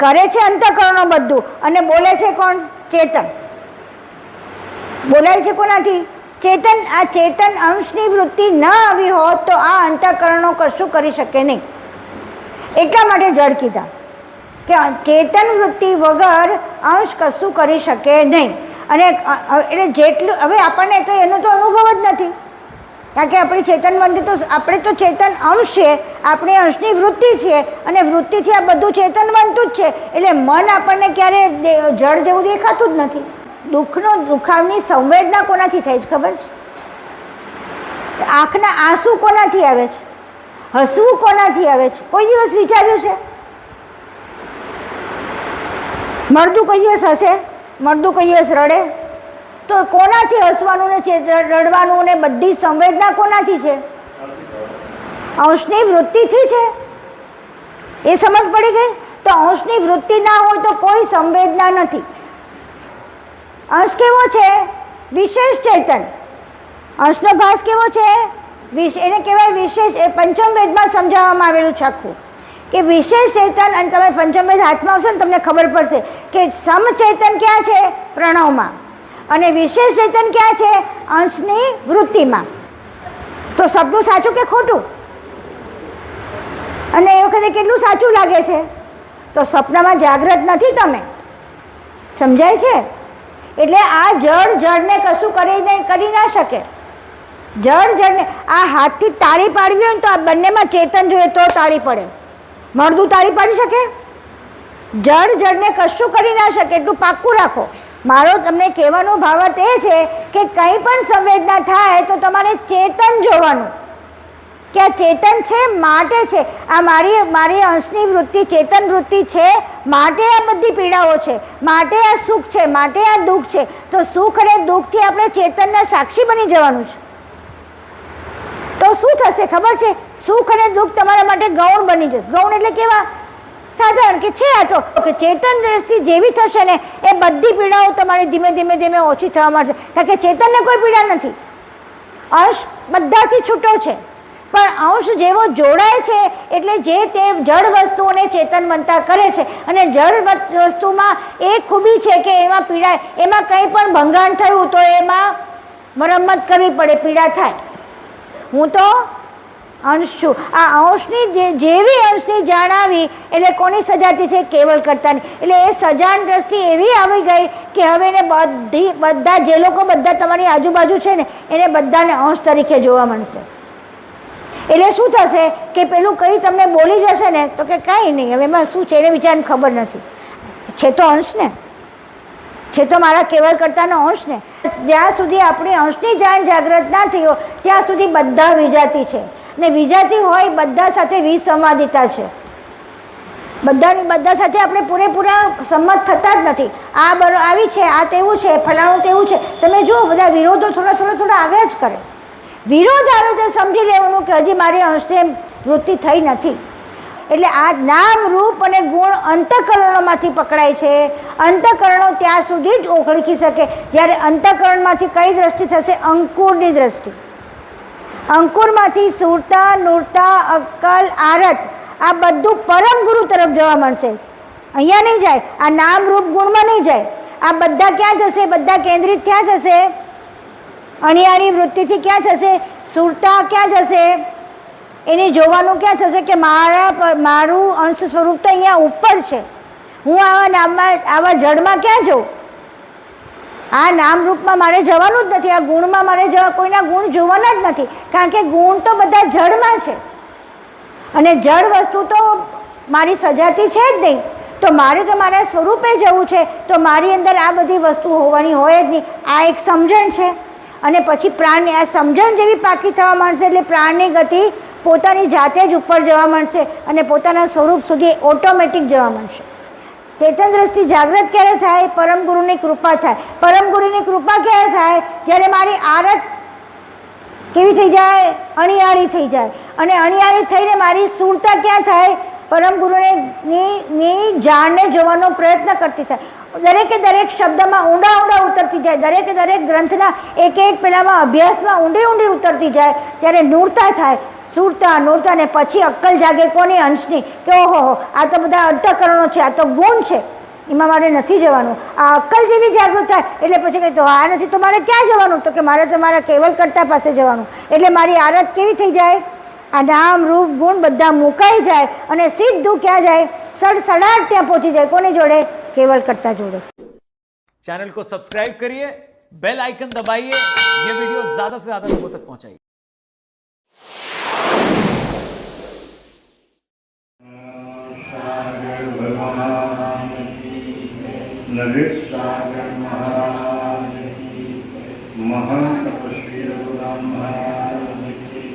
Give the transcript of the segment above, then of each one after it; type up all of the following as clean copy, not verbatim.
કરે છે અંતઃકરણો બધું, અને બોલે છે કોણ? ચેતન. બોલાય છે કોનાથી? ચેતન. આ ચેતન અંશની વૃત્તિ ન આવી હોત તો આ અંતઃકરણો કશું કરી શકે નહીં. એટલા માટે જડ કીધા કે ચેતન વૃત્તિ વગર અંશ કશું કરી શકે નહીં. અને એટલે જેટલું હવે આપણને તો એનો તો અનુભવ જ નથી, કારણ કે આપણી ચેતન બનતી તો આપણે તો ચેતન અંશ છે, આપણી અંશની વૃત્તિ છે, અને વૃત્તિથી આ બધું ચેતન બનતું જ છે. એટલે મન આપણને ક્યારે જળ જેવું દેખાતું જ નથી. દુઃખની સંવેદના કોનાથી થાય છે ખબર છે? આંખના આંસુ કોનાથી આવે છે? હસવું કોનાથી આવે છે? કોઈ દિવસ વિચાર્યું છે? મરદું કોઈ દિવસ હસે? મરદું કોઈ દિવસ રડે? તો કોનાથી હસવાનું ને રડવાનું ને બધી સંવેદના કોનાથી છે? અંશની વૃત્તિથી છે. એ સમજ પડી ગઈ? તો અંશની વૃત્તિ ના હોય તો કોઈ સંવેદના નથી. અંશ કેવો છે? વિશેષ ચેતન. અંશનો ભાસ કેવો છે? એને કહેવાય વિશેષ. એ પંચમ વેદમાં સમજાવવામાં આવેલું છે આખું કે વિશેષ ચેતન. અને તમે પંચમ વેદ હાથમાં આવશે ને તમને ખબર પડશે કે સમચેતન ક્યાં છે? પ્રણવમાં. અને વિશેષ ચેતન ક્યાં છે? અંશની વૃત્તિમાં. તો સપનું સાચું કે ખોટું? અને એ વખતે કેટલું સાચું લાગે છે? તો સપનામાં જાગૃત નથી તમે. સમજાય છે? એટલે આ જડને કશું કરી ના શકે. જડને આ હાથથી તાળી પાડવી હોય ને તો આ બંનેમાં ચેતન જોઈએ તો તાળી પડે. મરદું તાળી પાડી શકે? જડને કશું કરી ના શકે. એટલું પાક્કું રાખો. મારો તમને કહેવાનો ભાવાર્થ એ છે કે કંઈ પણ સંવેદના થાય તો તમારે ચેતન જોવાનું કે આ ચેતન છે માટે છે. આ મારી અંશની વૃત્તિ ચેતન વૃત્તિ છે માટે આ બધી પીડાઓ છે, માટે આ સુખ છે, માટે આ દુઃખ છે. તો સુખ અને દુઃખથી આપણે ચેતનના સાક્ષી બની જવાનું છે. તો શું થશે ખબર છે? સુખ અને દુઃખ તમારા માટે ગૌણ બની જશે. ગૌણ એટલે કેવા? સાધારણ કે છે. આ તો કે ચેતન દ્રષ્ટિ જેવી થશે ને એ બધી પીડાઓ તમારી ધીમે ધીમે ધીમે ઓછી થવા માંડશે, કારણ કે ચેતનને કોઈ પીડા નથી. અંશ બધાથી છૂટો છે, પણ અંશ જેવો જોડાય છે એટલે જે તે જડ વસ્તુઓને ચેતન બનતા કરે છે. અને જડ વસ્તુમાં એક ખૂબી છે કે એમાં પીડા, એમાં કંઈ પણ ભંગાણ થયું તો એમાં મરમ્મત કરવી પડે, પીડા થાય. હું તો અંશ છું. આ અંશની જેવી અંશની જાણ આવી એટલે કોની સજાતી છે? કેવલ કરતાની. એટલે એ સજાન દ્રષ્ટિ એવી આવી ગઈ કે હવે એને બધા જે લોકો બધા તમારી આજુબાજુ છે ને એને બધાને અંશ તરીકે જોવા મળશે. એટલે શું થશે કે પેલું કંઈ તમને બોલી જશે ને તો કે કાંઈ નહીં, હવે એમાં શું છે એને વિચારને ખબર નથી. છે તો અંશ ને, છે તો મારા કેવળ કરતાનો અંશ ને. જ્યાં સુધી આપણી અંશની જાણ જાગૃત ના થઈ હોય ત્યાં સુધી બધા વિજાતી છે. ને વિજાતી હોય બધા સાથે વિસંવાદિતા છે. બધા સાથે આપણે પૂરેપૂરા સંમત થતા જ નથી. આ આવી છે, આ તેવું છે, ફલાણું તેવું છે. તમે જુઓ બધા વિરોધો થોડા આવ્યા જ કરે. વિરોધ આવે તો સમજી લેવાનું કે હજી મારી અંશને વૃત્તિ થઈ નથી. એટલે આ નામ રૂપ અને ગુણ અંતઃકરણોમાંથી પકડાય છે. અંતઃકરણો ત્યાં સુધી જ ઓળખી શકે જ્યારે અંતઃકરણમાંથી કઈ દ્રષ્ટિ થશે? અંકુરની દ્રષ્ટિ. અંકુરમાંથી સુરતા, નૂરતા, અક્કલ, આરત આ બધું પરમ ગુરુ તરફ જવા મળશે. અહીંયા નહીં જાય, આ નામ રૂપ ગુણમાં નહીં જાય. આ બધા ક્યાં જશે? બધા કેન્દ્રિત ક્યાં થશે? અણિયારી વૃત્તિથી ક્યાં થશે? સુરતા ક્યાં જશે? એને જોવાનું ક્યાં થશે કે મારું અંશ સ્વરૂપ તો અહીંયા ઉપર છે. હું આવા નામમાં આવા જડમાં ક્યાં જઉં? આ નામરૂપમાં મારે જવાનું જ નથી. આ ગુણમાં મારે કોઈના ગુણ જોવાના જ નથી, કારણ કે ગુણ તો બધા જડમાં છે અને જડ વસ્તુ તો મારી સજાતી છે જ નહીં. તો મારે તો મારા સ્વરૂપે જવું છે, તો મારી અંદર આ બધી વસ્તુ હોવાની હોય જ નહીં. આ એક સમજણ છે. અને પછી પ્રાણની આ સમજણ જેવી પાકી થવા માંડશે એટલે પ્રાણની ગતિ પોતાની જાતે જ ઉપર જવા માંડશે અને પોતાના સ્વરૂપ સુધી ઓટોમેટિક જવા માંડશે. ચેતન દ્રષ્ટિ જાગૃત ક્યારે થાય? પરમ ગુરુની કૃપા થાય. પરમ ગુરુની કૃપા ક્યારે થાય? જ્યારે મારી આરત કેવી થઈ જાય? અણિયારી થઈ જાય. અને અણિયારી થઈને મારી સુરતા ક્યાં થાય? પરમ ગુરુની જાણને જોવાનો પ્રયત્ન કરતી થાય. દરેક શબ્દમાં ઊંડા ઉતરતી જાય. દરેક ગ્રંથના એક પેલામાં અભ્યાસમાં ઊંડી ઉતરતી જાય. ત્યારે નૂરતા થાય, સુરતા નૂરતા ને પછી અક્કલ જાગે કોની? અંશની, કે ઓહો આ તો બધા અંતઃકરણો છે, આ તો ગુણ છે, એમાં મારે નથી જવાનું. આ અક્કલ જેવી જાગૃત થાય એટલે પછી કહે તો આ નથી તો મારે ક્યાં જવાનું? તો કે મારે તો મારા કેવલકર્તા પાસે જવાનું. એટલે મારી આરત કેવી થઈ જાય? આ નામ રૂપ ગુણ બધા મુકાઈ જાય અને સીધું ક્યાં જાય? સડસડાટ ત્યાં પહોંચી જાય. કોની જોડે? केवलकर्ता जोड़ो. चैनल को सब्सक्राइब करिए, बेल आइकन दबाइए, ये वीडियो ज्यादा से ज्यादा लोगों तक पहुंचाइए. महान तपस्वी रघुराम महाराज की,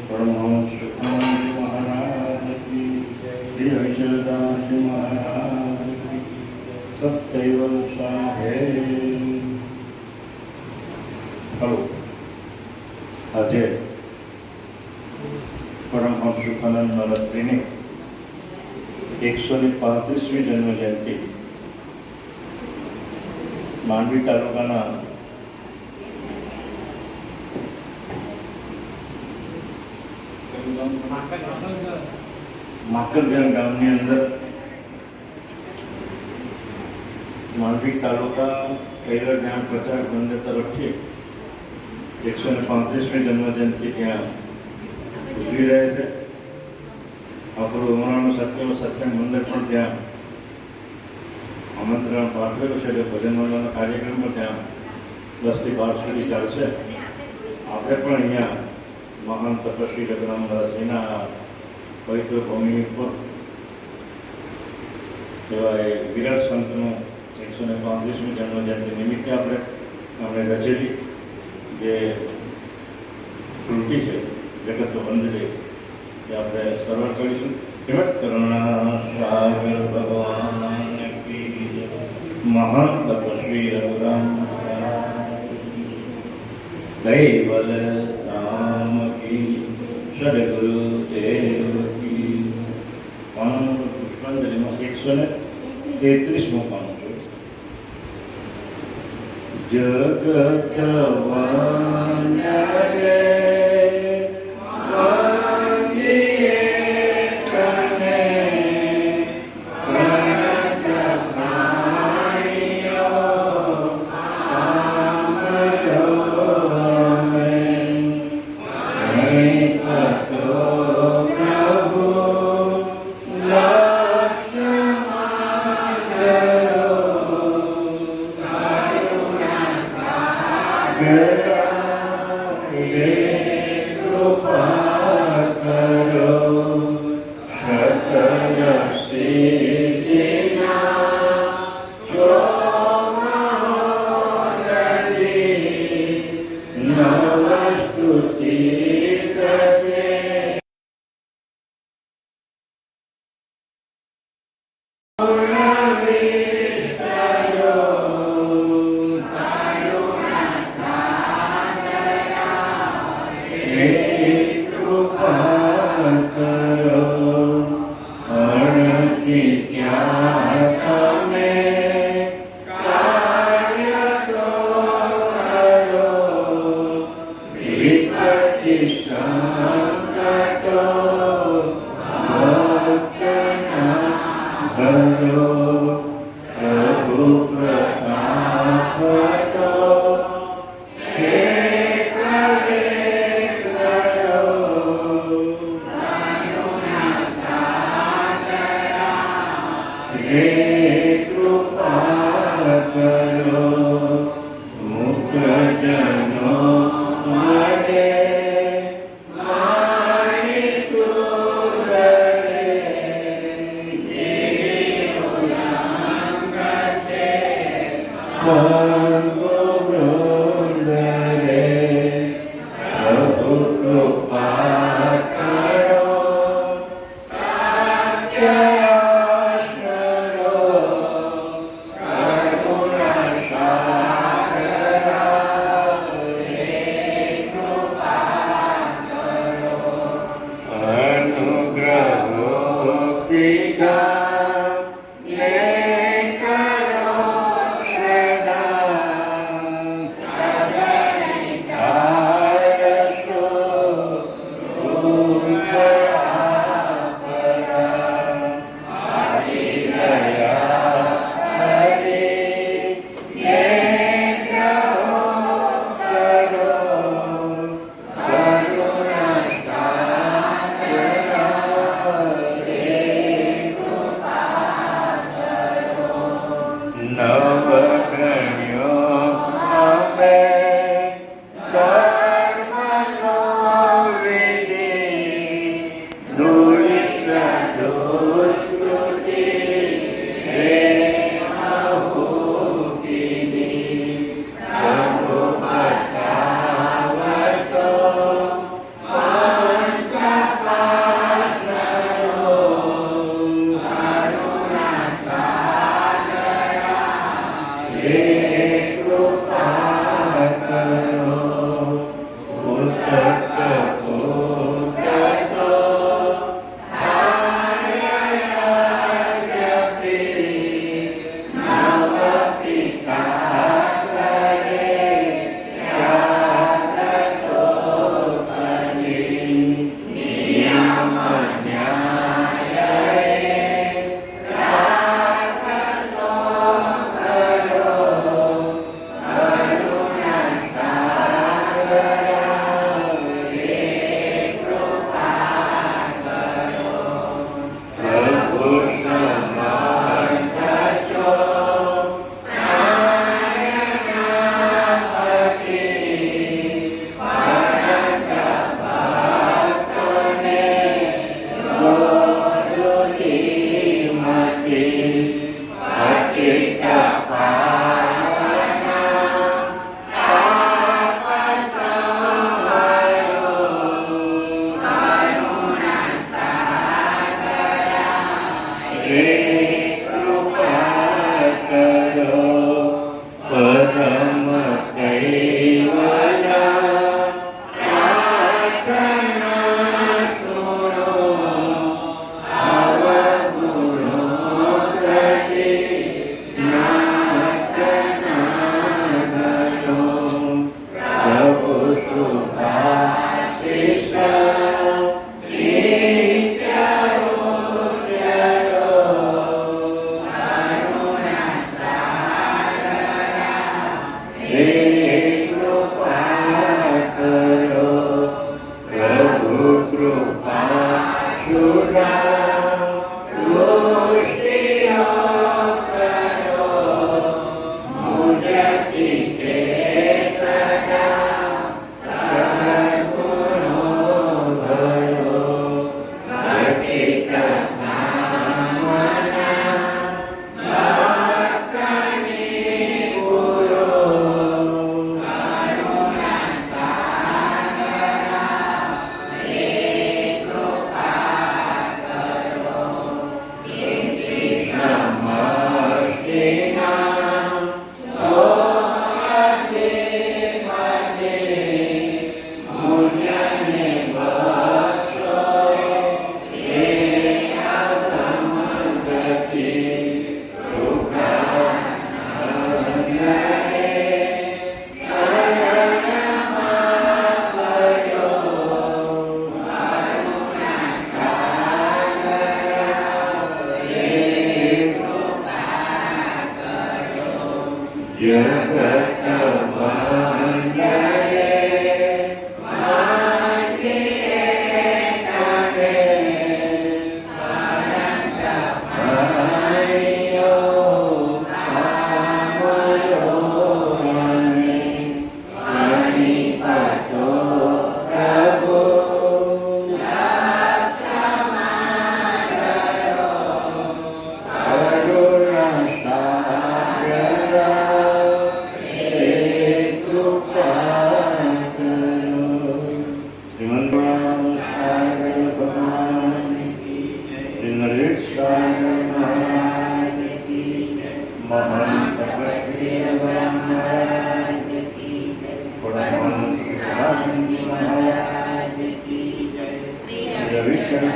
परमहंस सुखानंद महाराज की, श्री हरिचंद्रदास महाराज की, सत्यवल साहेब. हेलो, આજે પરમહંસ સુખાનંદ મહારાજની 135મી જન્મ જયંતિ માંડવી તાલુકાના માકરજણ ગામની અંદર માંડવી તાલુકા કૈલર ગામ પ્રચાર મંદિર તરફથી 135મી જન્મજયંતિ ત્યાં ઉજવી રહે છે. આપણું ઉમરાનું સત્સંગ મંદિર પણ ત્યાં આમંત્રણ પાઠવેલું છે. એટલે ભજન મંડળનો કાર્યક્રમ પણ ત્યાં 10 થી 12 સુધી ચાલશે. આપણે પણ અહીંયા મહાન તપસ્વી રઘુરામ મહારાજજીના પવિત્ર ભૂમિ ઉપર એવા એ વિરાટ સંતનું 135મી જન્મજયંતિ નિમિત્તે આપણે રચેલી જે કૃતિ છે જગત વંદે એ આપણે સરળ કરીશું. કરુણા સાગર ભગવાન કી, મહાન તપસ્વી રઘુરામ કૈવલ રામ કી, સદગુરુ દેવ કી. પુષ્પાંજલિમાં 133મું પાનું છે. જગત વંદે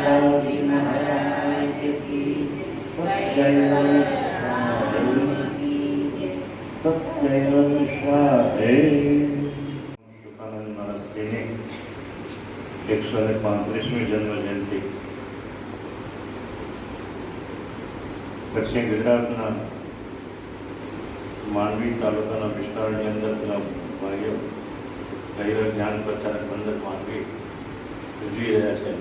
बालाजी महाराज की सत्यैव विश्वाहे શુકાનંદ મહારાજની 135મી જન્મ જયંતિ દક્ષિણ ગુજરાતના માંડવી તાલુકાના વિસ્તારની અંદર પેલા ભાઈઓ કહીર જ્ઞાન પ્રચારક મંડળ માંડવી ઉજવી રહ્યા છે.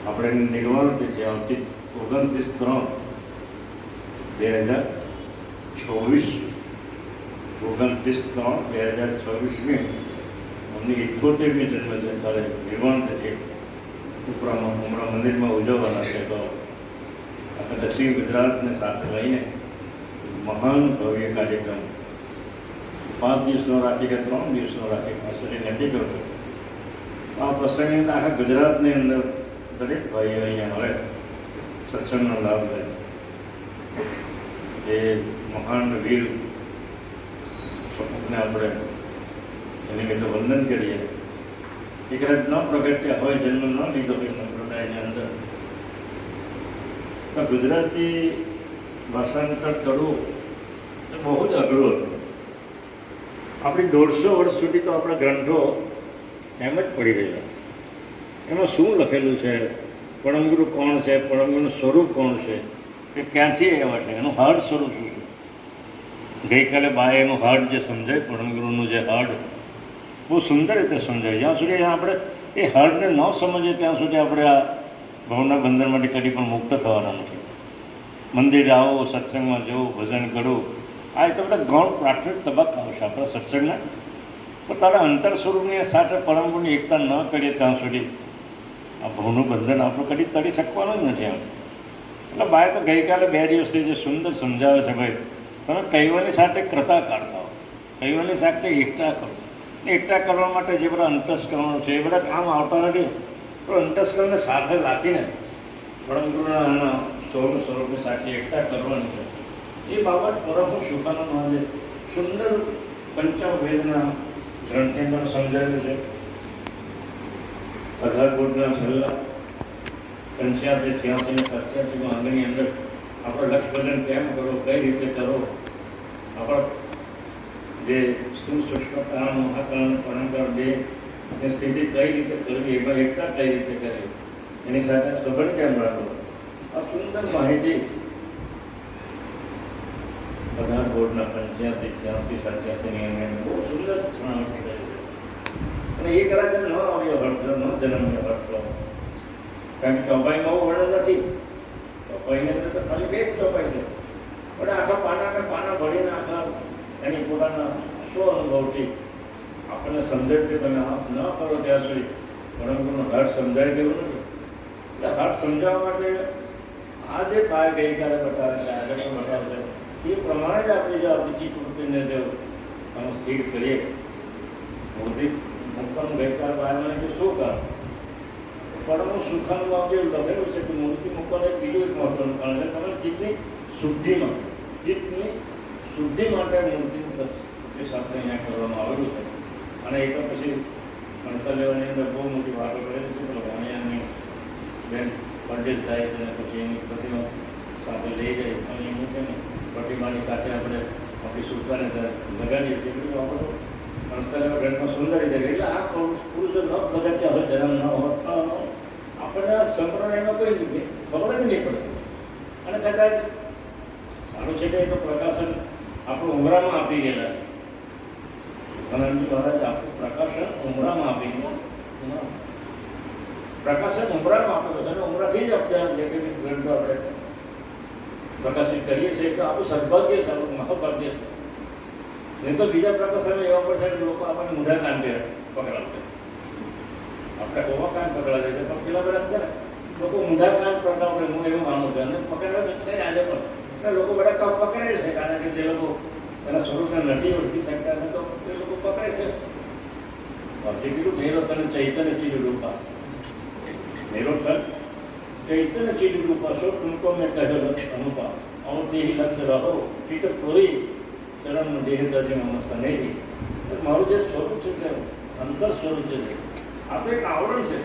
આપણે નિર્વાણ છે આવતી 29/3/2024 અમની 71મી જન્મ છે ત્યારે નિર્વાણ છે ઉપરામાં હમણાં મંદિરમાં ઉજવવાના છે. તો આપણે દક્ષિણ ગુજરાતને સાથે લઈને મહાન ભવ્ય કાર્યક્રમ 5 દિવસનો રાખી કે 3 દિવસનો રાખી ખાસ નક્કી કરતો. આ પ્રસંગની અંદર આખા ગુજરાતની અંદર દરેક ભાઈઓ અહીંયા મળે, સત્સંગનો લાભ લે. એ મહાન વીર સ્વરૂપને આપણે એની રીતે વંદન કરીએ. એ કદાચ ન પ્રગટ્યા હોય, જન્મ ન લીધો હોય સંપ્રદાયની અંદર, તો ગુજરાતી ભાષાંતર કરવું એ બહુ જ અઘરું હતું. આપણી 150 વર્ષ સુધી તો આપણા ગ્રંથો એમ જ પડી રહ્યા. એમાં શું લખેલું છે, પરમગુરુ કોણ છે, પરમગુરુનું સ્વરૂપ કોણ છે, કે ક્યાંથી આવ્યા છે, એનું હાર્ડ સ્વરૂપ શું છે. ગઈકાલે બાએ એનું હાર્ડ જે સમજાય, પરમગુરુનું જે હાર્ડ બહુ સુંદર રીતે સમજાય. જ્યાં સુધી આપણે એ હાર્ડને ન સમજીએ ત્યાં સુધી આપણે આ ભવના બંધનમાંથી કદી પણ મુક્ત થવાના નથી. મંદિર આવો, સત્સંગમાં જવું, ભજન કરવું, આ તો બધા ગૌણ પ્રાથમિક તબક્કાઓ છે આપણા સત્સંગના. પણ તારા અંતર સ્વરૂપની સાથે પરમગુરુની એકતા ન કરીએ ત્યાં સુધી આ ભવનું બંધન આપણું કદી તરી શકવાનું જ નથી. આમ એટલે બાય તો ગઈકાલે 2 દિવસથી જે સુંદર સમજાવે છે, ભાઈ તમે કૈવની સાથે કૃતાકાર થાઓ, કૈવની સાથે એકતા કરો. એકતા કરવા માટે જે બધા અંતસ્કરણો છે એ બધા કામ આવતા નથી. પણ અંતસ્કરણને સાથે રાખીને પરમગુરુના સ્વરૂપની સાથે એકતા કરવાની છે. એ બાબત પરમ શુકાનંદ મહારાજે સુંદર પંચમવેદના ગ્રંથની અંદર સમજાવ્યું છે. 18 કોટના છેલ્લા 85, 86 ને 87 અંગની અંદર આપણે લક્ષભજન કેમ કરો, કઈ રીતે કરો, આપણા જે સૂક્ષ્મકરણ, મહાકરણ, પરંકર બે ની સ્થિતિ કઈ રીતે કરવી, એમાં એકતા કઈ રીતે કરવી, એની સાથે સંબંધ કેમ રાખવો, આ સુંદર માહિતી 18 બોર્ડના 85, 86, 87 ની અંદર બહુ સુંદર છણાવટ કરી છે. અને એ કદાચ ન આવ્યો હર્ષ, ન જન્મ્યો હર્ષ, કારણ કે ચોપાઈમાં આવું વર્ણન નથી. ચોપાઈની અંદર તો ખાલી 2 ચોપાઈ છે, પણ આખા પાના ભરીને આખા એની પોતાના સ્વ અનુભવથી આપણને સમજાય કે તમે આ ન કરો ત્યાં સુધી પરમગુરુનો હાર્ટ સમજાય તેવું નથી. એટલે હાર્ટ સમજાવવા માટે આ જે પાય ગઈકાલે બતાવે છે, આગળ પણ બતાવે છે, એ પ્રમાણે જ આપણે જો આપણી ચિત્તવૃત્તિને જો અમે સ્થિર કરીએ. ભૌતિક મુક્તનું ગઈકાલે પાયમાં કે શું કારણ, પરમ સુખાનું જે લખેલું છે કે મૂર્તિ મૂકવાનું એક બીજું એક મહત્વનું કારણ છે. તમે ચિત્તની શુદ્ધિમાં, ચિત્તની શુદ્ધિ માટે મૂર્તિનું એ સાથે અહીંયા કરવામાં આવેલું છે. અને એ તો પછી ગણતર લેવાની અંદર બહુ મોટી વાતો કરેલી છે. તો અહીંયાની બેન પરદેશ થાય છે અને પછી એની પ્રતિમા સાથે લઈ જાય અને એ મૂકીને પ્રતિમાની સાથે આપણે આપણી શુદ્ધતાને લગાડીએ છીએ. એટલું આપણું ગણતર લેવા ગ્રંથમાં સુંદર રીતે. એટલે આ પુરુષો ન પ્રગટ્યા હોય, જન્મ ન હોત, આપણને આ સંપ્રદાયમાં કોઈ ખબર જ નહીં પડે. અને કદાચ સારું છે કે એ તો પ્રકાશન આપણું ઉમરામાં આપી ગયેલા છે. આનંદજી મહારાજ આપણું પ્રકાશન ઉમરામાં આપી ગયા. પ્રકાશન ઉમરામાં આપેલું છે અને ઉમરાથી જ આપણે જે કંઈ ગ્રંથો આપણે પ્રકાશિત કરીએ છીએ તો આપણું સદભાગ્ય છે, આપણું મહાભાગ્ય છે. નહીં તો બીજા પ્રકાશન એવા પડશે કે લોકો આપણને મૂઢા કાંતે પકડાવશે. આપણે ઓવા કાંત પકડાવે છે, પણ પેલા બધા છે લોકો મૂઢા કાંત પકડાવે. હું એવું માનું છું અને પકડાવે છે આજે પણ. લોકો બધા પકડે છે કારણ કે જે લોકો એના સ્વરૂપને નથી ઓળખી શકતા ને તો એ લોકો પકડે છે. જે કીધું મેરો તને ચૈતન્ય ચીજ રૂપા, મેરો તન ચૈતન્ય ચીજ રૂપા સો તુમકો મેં કહ્યો લક્ષ અનુપા और देही लक्ष्य रहो ठीक है. कोई चरण देह दर्जे नमस्कार नहीं. મારું જે સ્વરૂપ છે તે અંતર સ્વરૂપ છે. આપણે એક આવરણ છે.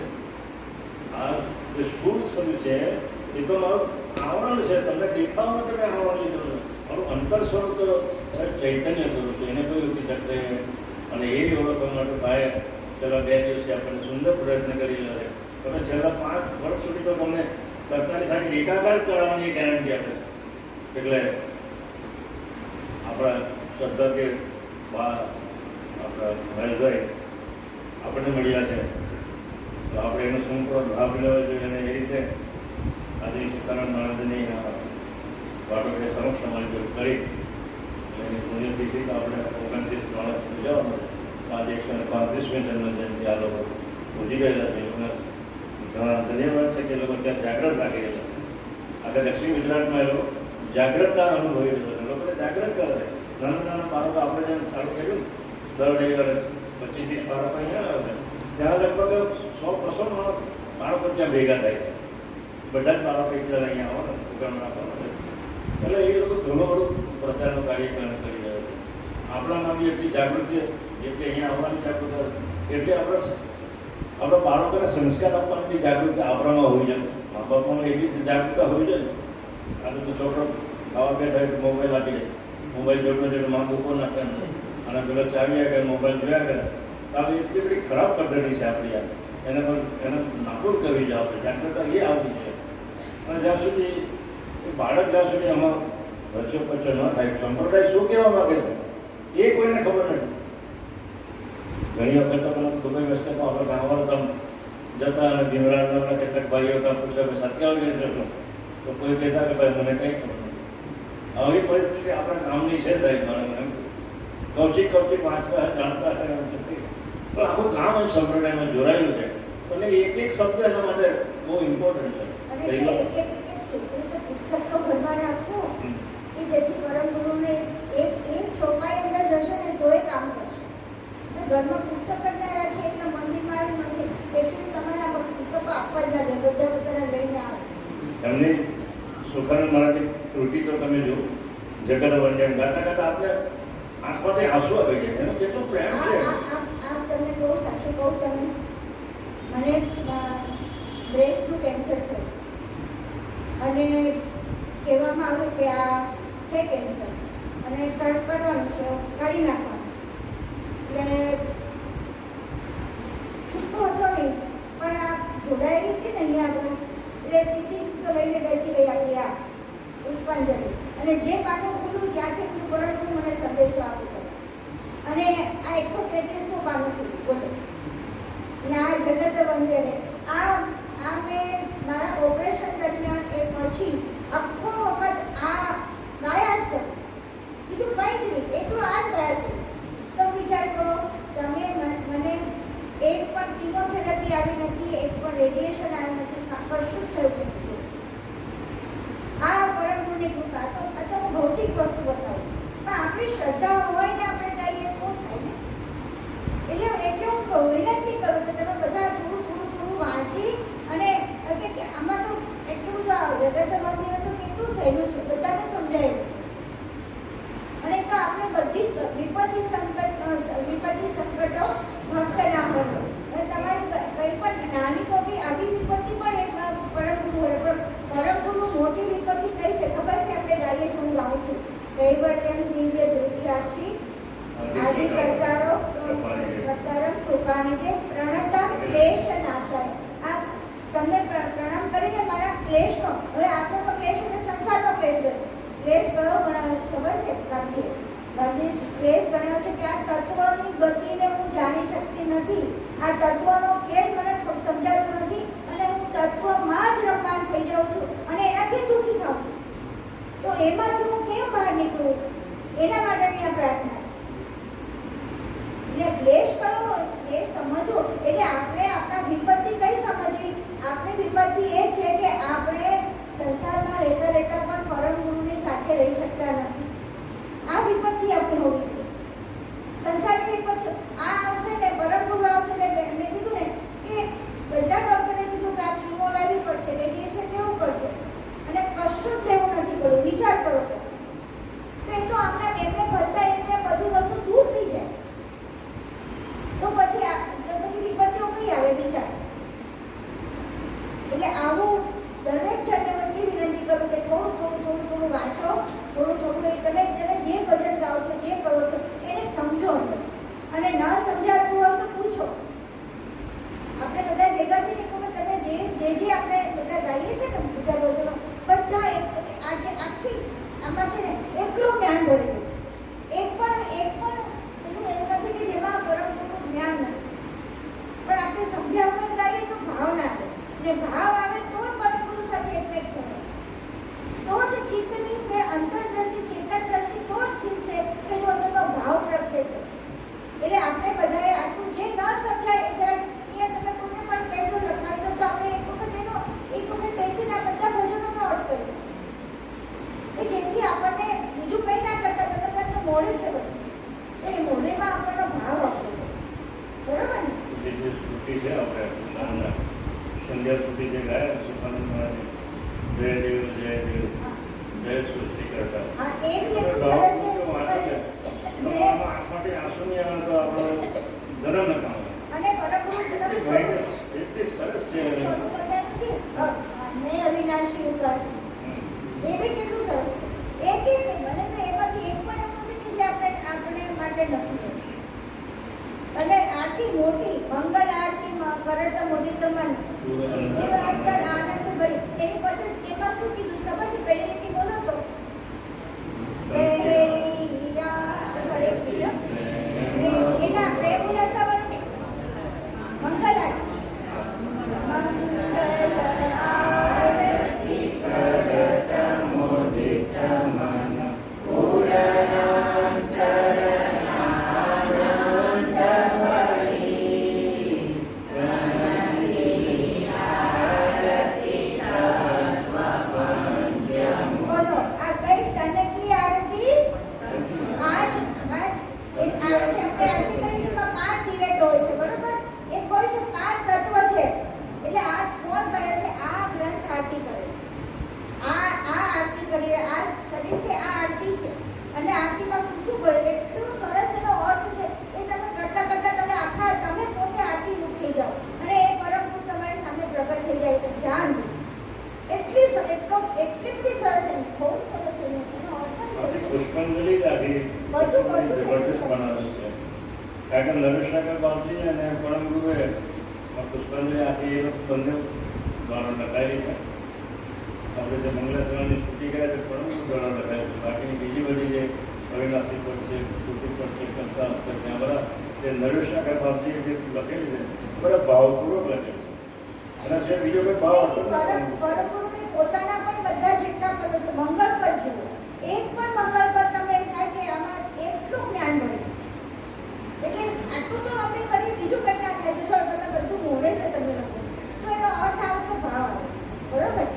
આ જે સ્થૂળ શરીર છે એ તો મારું આવરણ છે, તમને દેખાવા માટે મેં આવરણ લીધું છે. મારું અંતર સ્વરૂપ તો ચૈતન્ય સ્વરૂપ છે, એને કોઈ ઓળખી શકશે. અને એ ઓળખવા માટે ભાઈ છેલ્લા 2 દિવસે આપણને સુંદર પ્રયત્ન કરી રહ્યા છે. તમે છેલ્લા 5 વર્ષ સુધી તો તમને સરકારી ખાલી એકાકાર કરાવવાની ગેરંટી આપે છે. એટલે આપણા શ્રદ્ધા કે આપણા મહેશભાઈ આપણને મળ્યા છે, તો આપણે એનો સંપૂર્ણ લાભ લેવો જોઈએ. અને એ રીતે આજે સીતારામ મહારાજની બાળકોને સમક્ષ અમારી જોડે કરી એની પુણ્યતિથિ તો આપણે 29 માણસ ઉજવવાનું છે. આજે 135મી જન્મજયંતિ આ લોકો ઉજી ગયેલા છે. એમને ઘણા ધન્યવાદ છે કે લોકો ત્યાં જાગૃત રાખી રહ્યા છે. આજે દક્ષિણ ગુજરાતમાં એ લોકો જાગૃતતા અનુભવી રહ્યો છે. લોકોને જાગૃત કરે છે. નાના નાના બાળકો આપણે જેમ ચાલુ કર્યું દર રવિવારે 25-30 બાળકો અહીંયા આવે છે, ત્યાં લગભગ 100-200 બાળકો ત્યાં ભેગા થાય છે. બધા જ બાળકો એક જરા અહીંયા આવવાના પ્રોગ્રામ રાખવાના. એટલે એ લોકો ઘણું બધું પ્રચારનું કાર્યક્રમ કરી રહ્યા છે. આપણામાં બી એટલી જાગૃતિ, જેટલી અહીંયા આવવાની જાગૃતિ, એટલે આપણા બાળકોને સંસ્કાર આપવાની બી જાગૃતિ આપણામાં હોવી જોઈએ. મા બાપમાં એટલી જાગૃતતા હોવી જોઈએ. આજે તો છોકરો ખાવા બેઠા તો મોબાઈલ આપી દે, મોબાઈલ જોડતો જોડે માં બૂકો નાખે અને પેલો ચાવ્યા કરે, મોબાઈલ જોયા કરે. તો આ એટલી બધી ખરાબ પદ્ધતિ છે આપણી. એને નાબૂદ કરવી જોઈએ. આપણે જાગૃતતા એ આવતી છે. અને જ્યાં સુધી બાળક જ્યાં સુધી આમાં વચ્ચો પચ્ચો ન થાય, સંપ્રદાય શું કહેવા માગે છે એ કોઈને ખબર નથી. ઘણી વખત તો મને ખૂબ જ વસ્તુ આપણે ગામવાળા તમે જતા અને ભીમરાજના કેટલાક ભાઈઓ ત્યાં પૂછ્યા કે સત્યાવ કરી જશો, તો કોઈ કહેતા કે ભાઈ મને કંઈ ખબર નથી. આવી પરિસ્થિતિ આપણા ગામની છે સાહેબ. મને કૌશિક વાંચતા જાણતા હતા એમ છતાં પણ આખું ગામ એ સંપ્રદાયમાં જોડાયેલું છે. અને એક એક શબ્દ એના માટે બહુ ઇમ્પોર્ટન્ટ છે. પુસ્તક તો ઘરમાં રાખો કે જેથી પરમ ગુરુને એક ચોપાઈ અંદર જશે ને તો એ કામ કરશે. ઘરમાં પુસ્તક જ ના રાખીએ એટલે મંદિરમાં આવી મંદિર એટલું તમારા પુસ્તકો આપવા જ ના દે, બધા પોતાના લઈને આવે. એમની સુખાનંદ મહારાજની કૃતિ તો તમે જો જગત વંદન ગાતા ગાતા આપણે આંખમાંથી આંસુ આવી જાય. એનો કેટલો પ્રેમ છે. આમ તમને બહુ સાચું કહું, તમે મને બ્રેસ્ટનું કેન્સર થયું અને કહેવામાં આવ્યું કે આ છે કેન્સર અને કરવાનું છે, કાઢી નાખવાનું. એટલે છૂટકો હતો નહીં, પણ આ જોડાયેલી હતી ને અહીંયા આપણે, એટલે સીધી તો લઈને બેસી ગઈ આપણી આ પુષ્પાંજલિ. અને જે પાનું ખુલ્લું ત્યાંથી ખુલ્લું પરંતુ મને સંદેશો આપ્યો અને આ 133મું પાનું ખુલ્લું બોલે. અને આ જગત વંદને આ મેં મારા ઓપરેશન દરમિયાન એ પછી આખો વખત આ ગાયા જ કરું, બીજું કંઈ જ નહીં, એટલું આ જ ગાયા કરું. તો વિચાર કરો તમે, મને એક પણ કિમોથેરાપી આવી નથી, એક પણ રેડિયેશન આવ્યું નથી, કશું જ થયું નથી. આ પરમ ગુરુની કૃપા. તો હું ભૌતિક વસ્તુ બતાવું, પણ આપણી શ્રદ્ધા હોય ને આપણે કહીએ તો થાય ને. એટલે હું વિનંતી કરું કે તમે બધા થોડું વાંચી અને આમાં તો એટલું જગતવાસીને તો કેટલું સહેલું છે, બધાને સમજાયેલું છે. અને તો આપણે બધી વિપત્તિ સંકટો ભક્ત ના કરો. અને તમારી કંઈ પણ નાની મોટી આવી વિપત્તિ પણ એક પરમ ગુરુ હોય. પણ પરમ ગુરુ મોટી વિપત્તિ કઈ છે ખબર છે? આપણે ગાડીએ હું ગાઉં છું, કૈવલ્યમ દિવ્ય દૃશ્યાક્ષી આદિ કરતારો કૃપાનિધે પ્રણતા ક્લેશ નાશાય. આ તમને પ્રણામ કરીને મારા ક્લેશનો, હવે આપણો તો ક્લેશ એટલે સંસારનો ક્લેશ છે. ક્લેશ કયો ગણાવ્યો ખબર છે? ગાંધી ક્લેશ ગણાવ્યો છે કે આ તત્વની ગતિને હું જાણી શકતી નથી, આ તત્વનો ખેલ મને સમજાતો નથી અને હું તત્વમાં જ રમમાણ થઈ જાઉં છું અને એનાથી દુઃખી થાઉં છું. તો એમાંથી હું કેમ બહાર નીકળું? એના માટેની આ પ્રાર્થના છે. એટલે ક્લેશ કયો, ક્લેશ સમજો એટલે આપણે આપણા વિપત્તિ કઈ સમજવી? આપણી વિપત્તિ એ છે કે આપણે સંસારમાં રહેતા પણ પરમ ગુરુની સાથે રહી શકતા નથી. આ વિપત્તિ આપણે હોવી જોઈએ. સંસારની વિપત્તિ આ આવશે ને પરમ ગુરુ આવશે ને મેં કીધું ને કે બધા ડૉક્ટરે કીધું કે આ કીમો લાવવી પડશે, રેડિયેશન લેવું પડશે અને કશું જ લેવું નથી પડ્યું. વિચાર કરો તો એ તો આપણા એમને ભરતા એમને બધી વસ્તુ દૂર થઈ જાય. તો પછી વિપત્તિઓ કઈ આવે વિચાર. ભાવ આવે તો જ પરમપુરુષ સાથે એકમેક થશે. તો જ ચિત્તની કે અંતરદ્રષ્ટિ ચેતન દ્રષ્ટિ તો જ ખીલશે કે જો અંદરનો ભાવ પ્રગટે છે. એટલે આપણે બધાએ આટલું જે ન સમજાય એ જરાક અહીંયા તમે કોઈને પણ કહેજો લખાવી દો તો આપણે એક વખત બેસીને આ બધા ભજનોનો અર્થ કરીશું કે જેથી આપણને બીજું કંઈ ના કરતા તમે મોડે છે બધું એ મોઢેમાં આપણનો ભાવ આપવો બરોબર ને. જે સ્તુતિ છે આપણે નાના સંધ્યા સ્તુતિ જે ગાયા સુખાનંદ મહારાજ જય દેવ જય દેવ જય સૃષ્ટિ કરતા હા એ બી એટલું સરસ છે. આંખમાંથી આંસુ નહીં આવે તો આપણો ધર્મ ન કામ અને પરમપુરુષ એટલી સરસ છે. મેં અવિનાશી ઉકાર એ બી કેટલું સરસ છે. એક મને તો એમાંથી એક પણ એવું નથી કે જે આપણે માટે નથી. અને આરતી મોટી મંગલ આરતી કરે તો મોદી તમાન આનંદ ભરી એની પછી એમાં શું કીધું ખબર છે? પહેલી લીટી બોલો તો એના પ્રેમ ઉલ્લાસાવત ને મંગલ આરતી પુષ્પાંજલિ આખી જબરદસ્ત બનાવે છે. કારણ કે નરેશ નાગર બાપજી અને પરમ ગુરુએ પુષ્પાંજલિ આખી એ બંને દ્વારા લખાયેલી છે. આપણે જે મંગલાચરણની સ્તુતિ ગયા તે પરમ ગુરુ દ્વારા લખાયેલી છે. બાકીની બીજી બધી જે અવિનાશી પર છે સ્તુતિ પર છે કંસા છે ત્યાં બધા તે નરેશ નાગર બાપજીએ જે લખેલી છે બધા ભાવપૂર્વક લખેલી છે. અને જે બીજો કોઈ ભાવ હતો પોતાના પણ બધા જેટલા પદ છે મંગળ પદ જુઓ એક પણ મંગળ પદ તમને એમ થાય કે આમાં એટલું જ્ઞાન મળે. એટલે આટલું તો આપણે કરીએ બીજું કંઈ ના થાય. જો તમે બધું મોડે છે તમે લોકો તો એનો અર્થ આવે તો ભાવ આવે બરોબર.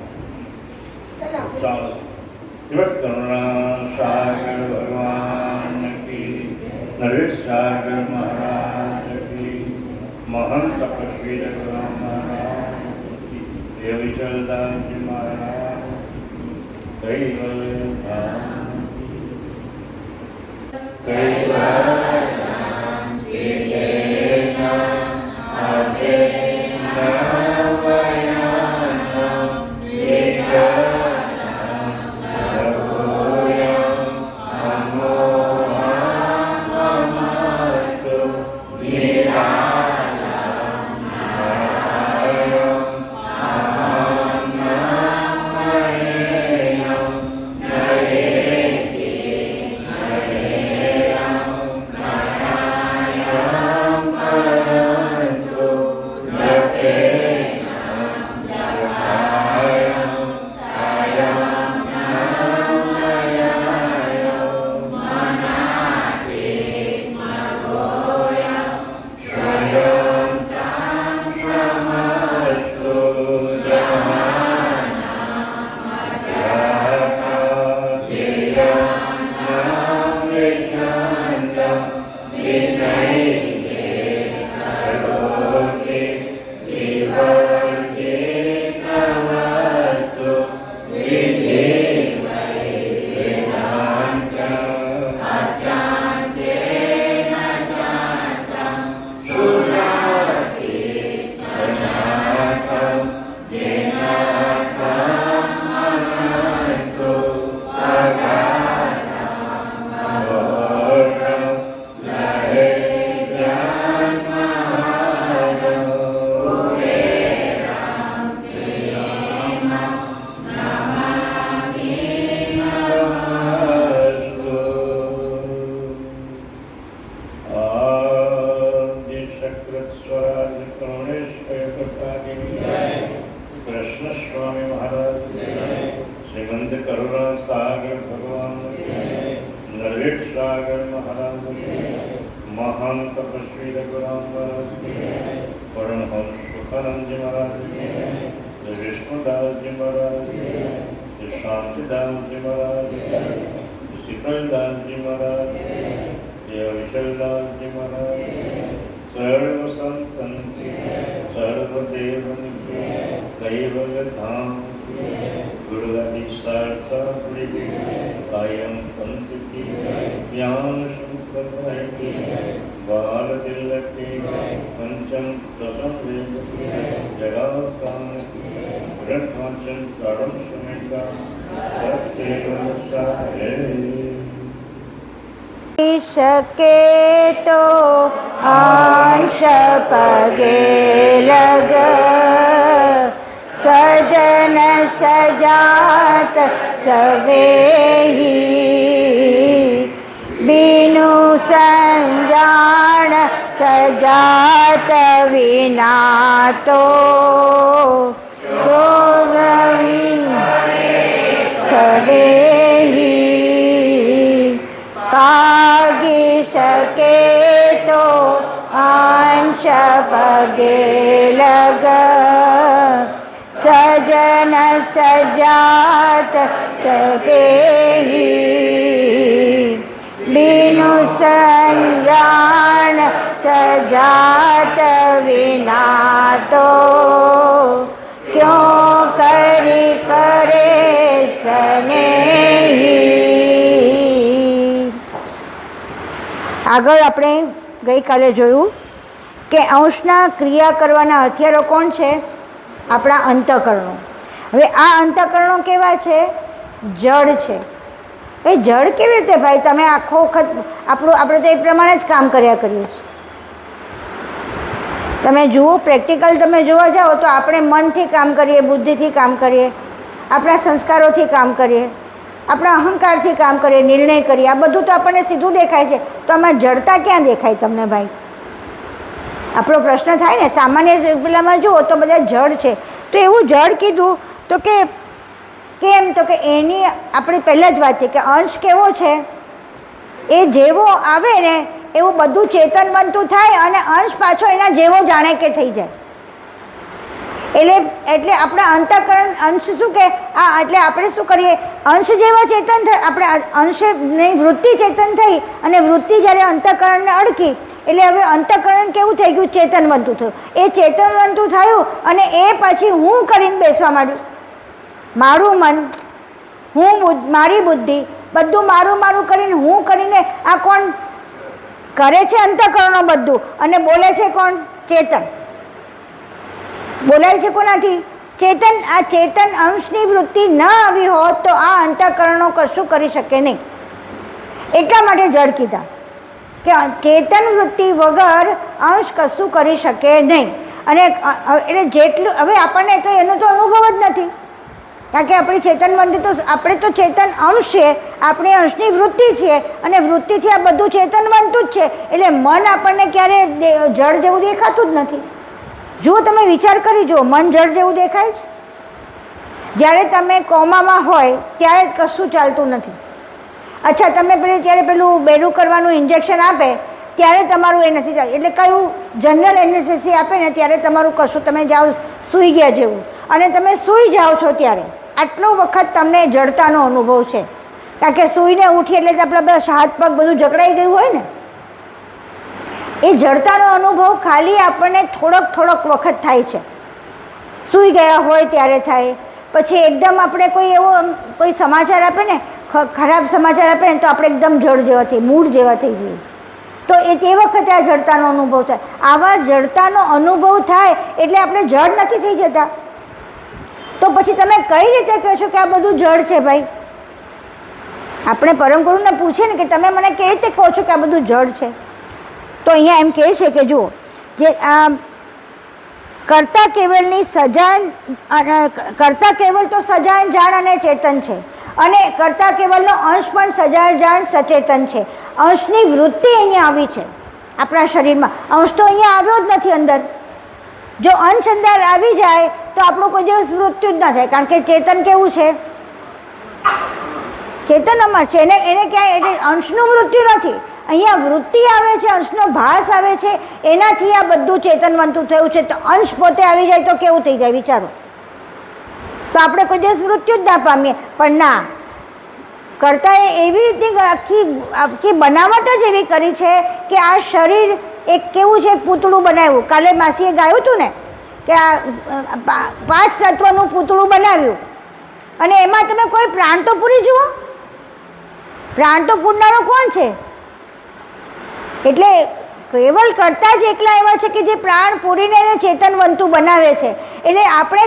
ચાલો શિવ કરુણા સાગર ભગવાન કી નરેશ સાગર મહારાજ કી મહંત તપસ્વી રઘુરામ મહારાજ કી દેવ વિઠ્ઠલદાસજી મહારાજ કૈવલ્યધામ કૈવલ્યધામ विद्यासागर महाराज महंत तपस्वी रघुराम महाराज परमहंस सुखानंद जी महाराज विष्णुदास जी महाराज शांतिदास जी महाराज शीतलदास जी महाराज विशलदास जी महाराज सर्व संतन सर्वदेवन कैवल्य धाम गुरुवादी सार्थी कायम पंथ की ज्ञान संप्रदाय की बाल तिलक की पंचम दशम वेद जगावसान ग्रंथवाचन प्रारंभ समय का सत्य है શકે તો અંશ પગે લગ સજન સજાત સવેહી બીનુ સંજાણ સજાત વિના તો સવેહી ભાગી શકે તો અંશ પગે લગ સજન સજાત સવેહી બીનુ સંજાણ સજાત વિના તો ક્યો કરી કરે સ્નેહી। આગળ આપણે ગઈકાલે જોયું કે અંશના ક્રિયા કરવાના હથિયારો કોણ છે? આપણા અંતઃકરણો। હવે આ અંતઃકરણો કેવા છે? જડ છે। એ જડ કેવી રીતે ભાઈ? તમે આખો વખત આપણે તો એ પ્રમાણે જ કામ કર્યા કરીએ છીએ। તમે જુઓ, પ્રેક્ટિકલ તમે જોવા જાઓ તો આપણે મનથી કામ કરીએ, બુદ્ધિથી કામ કરીએ, આપણા સંસ્કારોથી કામ કરીએ, આપણા અહંકારથી કામ કરીએ, નિર્ણય કરીએ, આ બધું તો આપણને સીધું દેખાય છે। તો આમાં જડતા ક્યાં દેખાય તમને ભાઈ? આપણો પ્રશ્ન થાય ને, સામાન્ય પેલામાં જુઓ તો બધા જડ છે। તો એવું જડ કીધું તો કે કેમ? તો કે એની આપણે પહેલાં જ વાત થઈ કે અંશ કેવો છે? એ જેવો આવે ને એવું બધું ચેતન બનતું થાય અને અંશ પાછો એના જેવો જાણે કે થઈ જાય। એટલે આપણા અંતઃકરણ અંશ શું કે એટલે આપણે શું કરીએ? અંશ જેવા ચેતન થાય, આપણે અંશની વૃત્તિ ચેતન થઈ અને વૃત્તિ જ્યારે અંતઃકરણને અડકી એટલે હવે અંતઃકરણ કેવું થઈ ગયું? ચેતન બનતું થયું। એ ચેતન બનતું થયું અને એ પછી હું કરીને બેસવા માંડ્યું। મારું મન, હું, મારી બુદ્ધિ, બધું મારું મારું કરીને હું કરીને આ કોણ કરે છે? અંતઃકરણો બધું। અને બોલે છે કોણ? ચેતન। બોલાય છે કોનાથી? ચેતન। આ ચેતન અંશની વૃત્તિ ન આવી હોત તો આ અંતઃકરણો કશું કરી શકે નહીં। એટલા માટે જડ કીધા કે ચેતન વૃત્તિ વગર અંશ કશું કરી શકે નહીં। અને એટલે જેટલું હવે આપણને તો એનો તો અનુભવ જ નથી, કારણ કે આપણી ચેતન બંધી તો આપણે તો ચેતન અંશ છે, આપણી અંશની વૃત્તિ છે અને વૃત્તિથી આ બધું ચેતન બનતું જ છે। એટલે મન આપણને ક્યારે જળ જેવું દેખાતું જ નથી। જુઓ, તમે વિચાર કરી જુઓ, મન જળ જેવું દેખાય છે? જ્યારે તમે કોમામાં હોય ત્યારે કશું ચાલતું નથી। અચ્છા, તમે જ્યારે પેલું બેરું કરવાનું ઇન્જેક્શન આપે ત્યારે તમારું એ નથી ચાલતું, એટલે કયું જનરલ એનેસ્થેસિસ આપે ને ત્યારે તમારું કશું, તમે જાઓ સૂઈ ગયા જેવું, અને તમે સૂઈ જાઓ છો ત્યારે આટલો વખત તમને જડતાનો અનુભવ છે, કારણ કે સૂઈને ઉઠી એટલે જ આપણા બધા હાથ પગ બધું જકડાઈ ગયું હોય ને। એ જડતાનો અનુભવ ખાલી આપણને થોડોક વખત થાય છે। સૂઈ ગયા હોય ત્યારે થાય, પછી એકદમ આપણે કોઈ સમાચાર આપે ને, ખરાબ સમાચાર આપે ને તો આપણે એકદમ જડ જેવા થઈ, મૂળ જેવા થઈ જઈએ। તો તે વખતે આ જડતાનો અનુભવ થાય। આવા જડતાનો અનુભવ થાય એટલે આપણે જડ નથી થઈ જતા। તો પછી તમે કઈ રીતે કહો છો કે આ બધું જડ છે ભાઈ? આપણે પરમ ગુરુને પૂછીએ ને કે તમે મને કેવી રીતે કહો છો કે આ બધું જડ છે? તો અહીંયા એમ કહે છે કે જુઓ, જે આ કર્તા કેવલની સજાણ, કર્તા કેવલ તો સજાણ જાણ અને ચેતન છે, અને કર્તા કેવલનો અંશ પણ સજાણ જાણ સચેતન છે। અંશની વૃત્તિ અહીંયા આવી છે આપણા શરીરમાં, અંશ તો અહીંયા આવ્યો જ નથી અંદર। જો અંશ અંદર આવી જાય તો આપણું કોઈ દિવસ મૃત્યુ જ ના થાય, કારણ કે ચેતન કેવું છે? ચેતન અમર છે. એને ક્યાંય એટલે અંશનું મૃત્યુ નથી. અહીંયા વૃત્તિ આવે છે, અંશનો ભાસ આવે છે, એનાથી આ બધું ચેતનવંતું થયું છે. તો અંશ પોતે આવી જાય તો કેવું થઈ જાય વિચારો. તો આપણે કોઈ દિવસ મૃત્યુ જ ના પામીએ. પણ ના, કર્તાએ એવી રીતની આખી બનાવટ જ એવી કરી છે કે આ શરીર એક કેવું છે, એક પૂતળું બનાવ્યું. કાલે માસીએ ગાયું હતું ને કે આ 5 તત્વનું પૂતળું બનાવ્યું અને એમાં તમે કોઈ પ્રાણ તો પૂરી જુઓ. પ્રાણ તો પૂરનારો કોણ છે? એટલે કેવલ કરતા જ એકલા એવા છે કે જે પ્રાણ પૂરીને એને ચેતનવંતું બનાવે છે. એટલે આપણે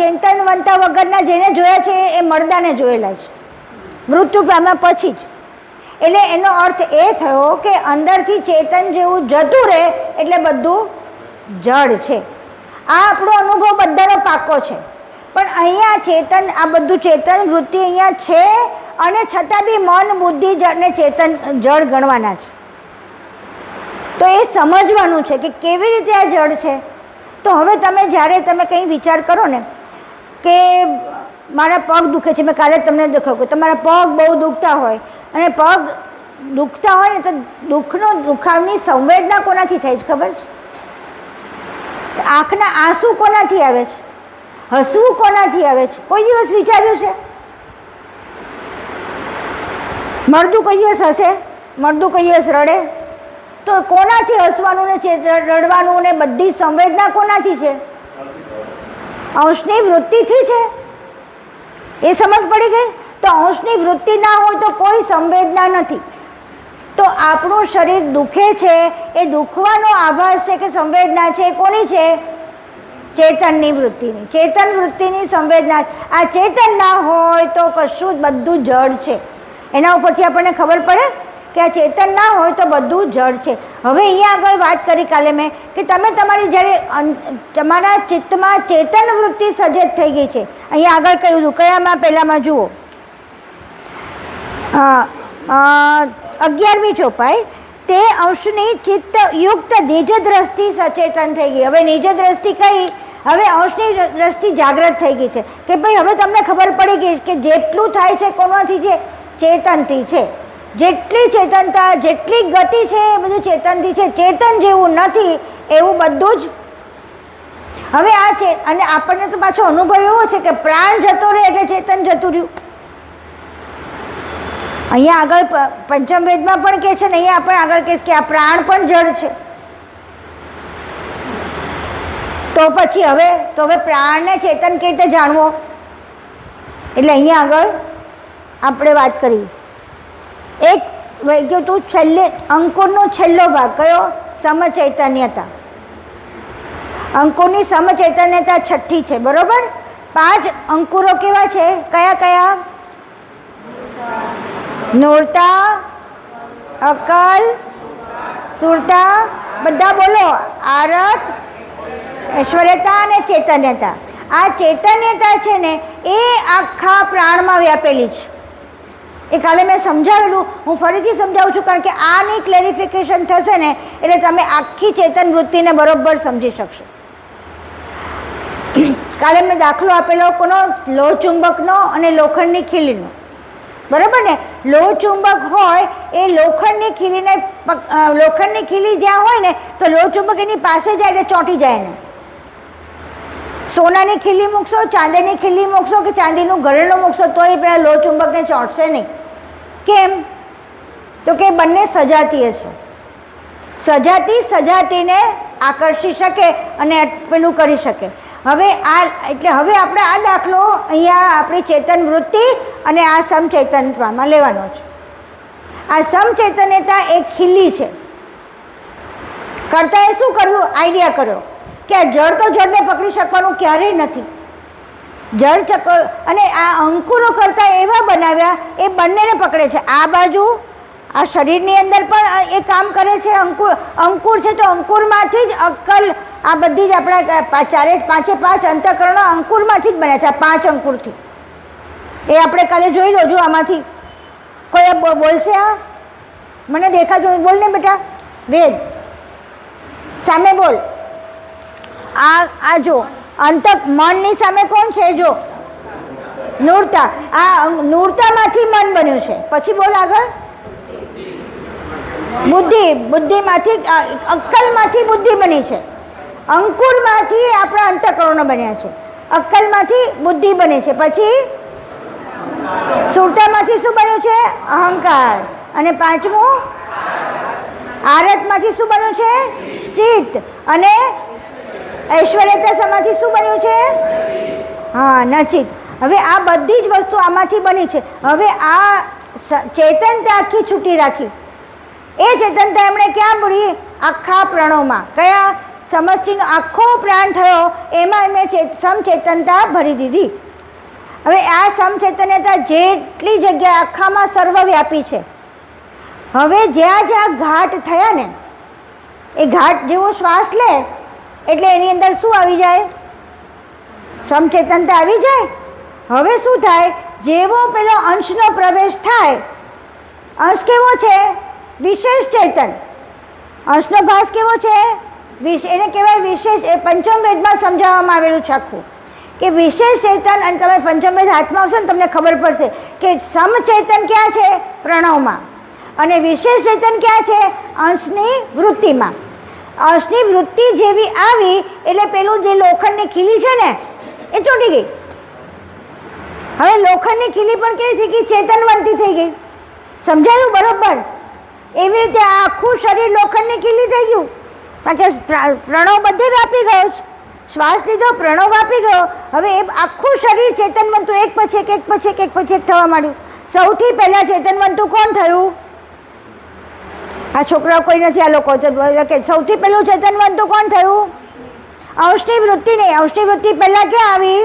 ચેતનવંતા વગરના જેને જોયા છે એ મરદાને જોયેલા છે મૃત્યુ પામ્યા પછી જ. એટલે એનો અર્થ એ થયો કે અંદરથી ચેતન જેવું જતું રહે એટલે બધું જડ છે. આ આપણો અનુભવ બધાનો પાકો છે. પણ અહીંયા ચેતન, આ બધું ચેતન વૃત્તિ અહીંયા છે અને છતાં બી મન, બુદ્ધિ અને ચેતન જળ ગણવાના છે. તો એ સમજવાનું છે કે કેવી રીતે આ જળ છે. તો હવે તમે જ્યારે તમે કંઈ વિચાર કરો ને કે મારા પગ દુખે છે, મેં કાલે તમને દેખાડ્યું, તમારા પગ બહુ દુખતા હોય અને પગ દુખતા હોય ને તો દુખાવની સંવેદના કોનાથી થાય છે ખબર છે? આંખના આંસુ કોનાથી આવે છે? હસવું કોનાથી આવે છે? કોઈ દિવસ વિચાર્યું છે? મરદું કોઈ દિવસ હસે? મરદું કોઈ દિવસ રડે? તો કોનાથી હસવાનું ને રડવાનું ને બધી સંવેદના કોનાથી છે? અંશની વૃત્તિથી છે. એ સમજ પડી ગઈ? તો અંશની વૃત્તિ ના હોય તો કોઈ સંવેદના નથી. તો આપણું શરીર દુખે છે, એ દુખવાનો આભાસ છે કે સંવેદના છે? કોની છે? ચેતનની વૃત્તિની. ચેતન વૃત્તિની સંવેદના. આ ચેતન ના હોય તો કશું જ બધું જડ છે. એના ઉપરથી આપણને ખબર પડે કે આ ચેતન ના હોય તો બધું જડ છે. હવે અહીંયા આગળ વાત કરી કાલે મેં કે તમે તમારી જ્યારે તમારા ચિત્તમાં ચેતન વૃત્તિ સજેત થઈ ગઈ છે. અહીંયા આગળ કહ્યું હતું, કયામાં? પહેલામાં જુઓ, 11મી ચોપાઈ, તે અંશની ચિત્તયુક્ત નિજ દ્રષ્ટિ સચેતન થઈ ગઈ. હવે નિજ દ્રષ્ટિ કઈ? હવે અંશની દ્રષ્ટિ જાગૃત થઈ ગઈ છે કે ભાઈ હવે તમને ખબર પડી ગઈ કે જેટલું થાય છે કોનાથી છે? ચેતનથી છે. જેટલી ચેતનતા, જેટલી ગતિ છે એ બધું ચેતનથી છે. ચેતન જેવું નથી એવું બધું જ. હવે આ છે અને આપણને તો પાછો અનુભવ એવો છે કે પ્રાણ જતો રહે એટલે ચેતન જતું રહ્યું. અહીંયા આગળ પંચમ વેદમાં પણ કહે છે ને અહીંયા આપણે આગળ કહીશ કે આ પ્રાણ પણ જડ છે. તો પછી હવે પ્રાણને ચેતન કેવી રીતે જાણવો? એટલે અહીંયા આગળ આપણે વાત કરી. એક વૈજ્ઞ તું અંકુરનો છેલ્લો ભાગ કયો? સમચૈતન્યતા. અંકુરની સમચૈતન્યતા 6ઠ્ઠી છે, બરોબર? 5 અંકુરો કેવા છે? કયા કયા? નૂરતા, અકલ, સુરતા, બધા બોલો. આરત, ઐશ્વર્યતા અને ચૈતન્યતા. આ ચૈતન્યતા છે ને એ આખા પ્રાણમાં વ્યાપેલી છે. એ કાલે મેં સમજાવેલું, હું ફરીથી સમજાવું છું કારણ કે આની ક્લેરિફિકેશન થશે ને એટલે તમે આખી ચેતન વૃત્તિને બરોબર સમજી શકશો. કાલે મેં દાખલો આપેલો કોનો? લોહચુંબકનો અને લોખંડની ખીલીનો, બરાબર ને? લોહચુંબક હોય એ લોખંડની ખીલી જ્યાં હોય ને તો લોહચુંબક એની પાસે જાય એટલે ચોંટી જાય ને. સોનાની ખીલી મૂકશો, ચાંદીની ખીલી મૂકશો કે ચાંદીનું ઘરેણું મૂકશો તો એ પેલા લોહચુંબકને ચોંટશે નહીં. કેમ? તો કે બંને સજાતીય છે. સજાતીને આકર્ષી શકે અને પેલું કરી શકે. હવે આપણે આ દાખલો અહીંયા આપણી ચેતન વૃત્તિ અને આ સમચૈતન્યતામાં લેવાનો છે. આ સમચૈતન્યતા એક ખીલી છે. કર્તાએ શું કર્યું? આઈડિયા કર્યો કે આ જળ તો જળને પકડી શકવાનું ક્યારેય નથી. જળ અને આ અંકુરો કરતા એવા બનાવ્યા એ બંનેને પકડે છે. આ બાજુ આ શરીરની અંદર પણ એ કામ કરે છે. અંકુર છે તો અંકુરમાંથી જ અક્કલ, આ બધી જ આપણા પાંચે પાંચ અંતઃકરણો અંકુરમાંથી જ બન્યા છે. આ 5 અંકુરથી. એ આપણે કાલે જોઈ લો. જો આમાંથી કોઈ બોલશે? આ મને દેખાતું, બોલ ને બેટા. વેદ સામે બોલ. આ જો મનની સામે કોણ છે? જો નૂરતા. આ નૂરતામાંથી મન બન્યું છે. પછી બોલ આગળ. બુદ્ધિમાંથી અક્કલમાંથી બુદ્ધિ બની છે. અંકુરમાંથી આપણા અંતઃકરણો બન્યા છે. અક્કલમાંથી બુદ્ધિ બની છે. પછી સુરતામાંથી શું બન્યું છે? અહંકાર. અને પાંચમું આરતમાંથી શું બન્યું છે? ચિત્ત. અને ઐશ્વર્યતામાંથી શું બન્યું છે? હા, નચિત. હવે આ બધી જ વસ્તુ આમાંથી બની છે. હવે આ ચેતનતા આખી છૂટી રાખી. એ ચેતનતા એમણે ક્યાં પૂરી? આખા પ્રણવમાં. કયા? સમષ્ટિનો આખો પ્રાણ થયો એમાં એમણે સમચેતનતા ભરી દીધી. હવે આ સમચેતનતા જેટલી જગ્યાએ આખામાં સર્વવ્યાપી છે. હવે જ્યાં જ્યાં ઘાટ થયા ને એ ઘાટ જેવો શ્વાસ લે એટલે એની અંદર શું આવી જાય? સમચેતનતા આવી જાય. હવે શું થાય? જેવો પેલો અંશનો પ્રવેશ થાય, અંશ કેવો છે? વિશેષ ચેતન. અંશનો ભાસ કેવો છે? એને કહેવાય વિશેષ. એ પંચમ વેદમાં સમજાવવામાં આવેલું છે આખું કે વિશેષ ચેતન. અને તમે પંચમ વેદ હાથમાં આવશે ને તમને ખબર પડશે કે સમચેતન ક્યાં છે? પ્રણવમાં. અને વિશેષ ચેતન ક્યાં છે? અંશની વૃત્તિમાં. અંશની વૃત્તિ જેવી આવી એટલે પેલું જે લોખંડની ખીલી છે ને એ ચોટી ગઈ. હવે લોખંડની ખીલી પણ કેવી થઈ ગઈ? ચેતનવંતી થઈ ગઈ. સમજાયું બરોબર? એવી રીતે આ આખું શરીર લોખંડની ખીલી થઈ ગયું. કારણ કે પ્રણવ બધે વ્યાપી ગયો છે. શ્વાસ લીધો, પ્રણવ વ્યાપી ગયો. હવે એ આખું શરીર ચેતનવંતું એક પછી એક થવા માંડ્યું. સૌથી પહેલાં ચેતનવંતું કોણ થયું? આ છોકરાઓ કોઈ નથી. આ લોકો સૌથી પહેલું ચેતનવંતું કોણ થયું? અંશની વૃત્તિ નહીં. અંશની વૃત્તિ પહેલાં ક્યાં આવી?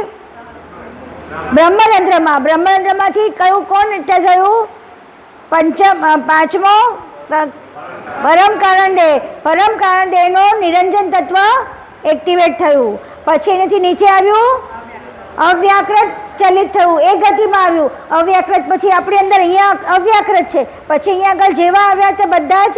બ્રહ્મરંધ્રમાં. બ્રહ્મરંધ્રમાંથી કયું કોણ થયું? પાંચમો પરમ કારણ દેહ. પરમ કારણ દેહનો નિરંજન તત્વ એક્ટિવેટ થયું. પછી એનાથી નીચે આવ્યું અવ્યાકૃત ચલિત થયું. એ ગતિમાં આવ્યું અવ્યાકૃત. પછી આપણી અંદર અહીંયા અવ્યાકૃત છે. પછી અહીંયા આગળ જેવા આવ્યા તે બધા જ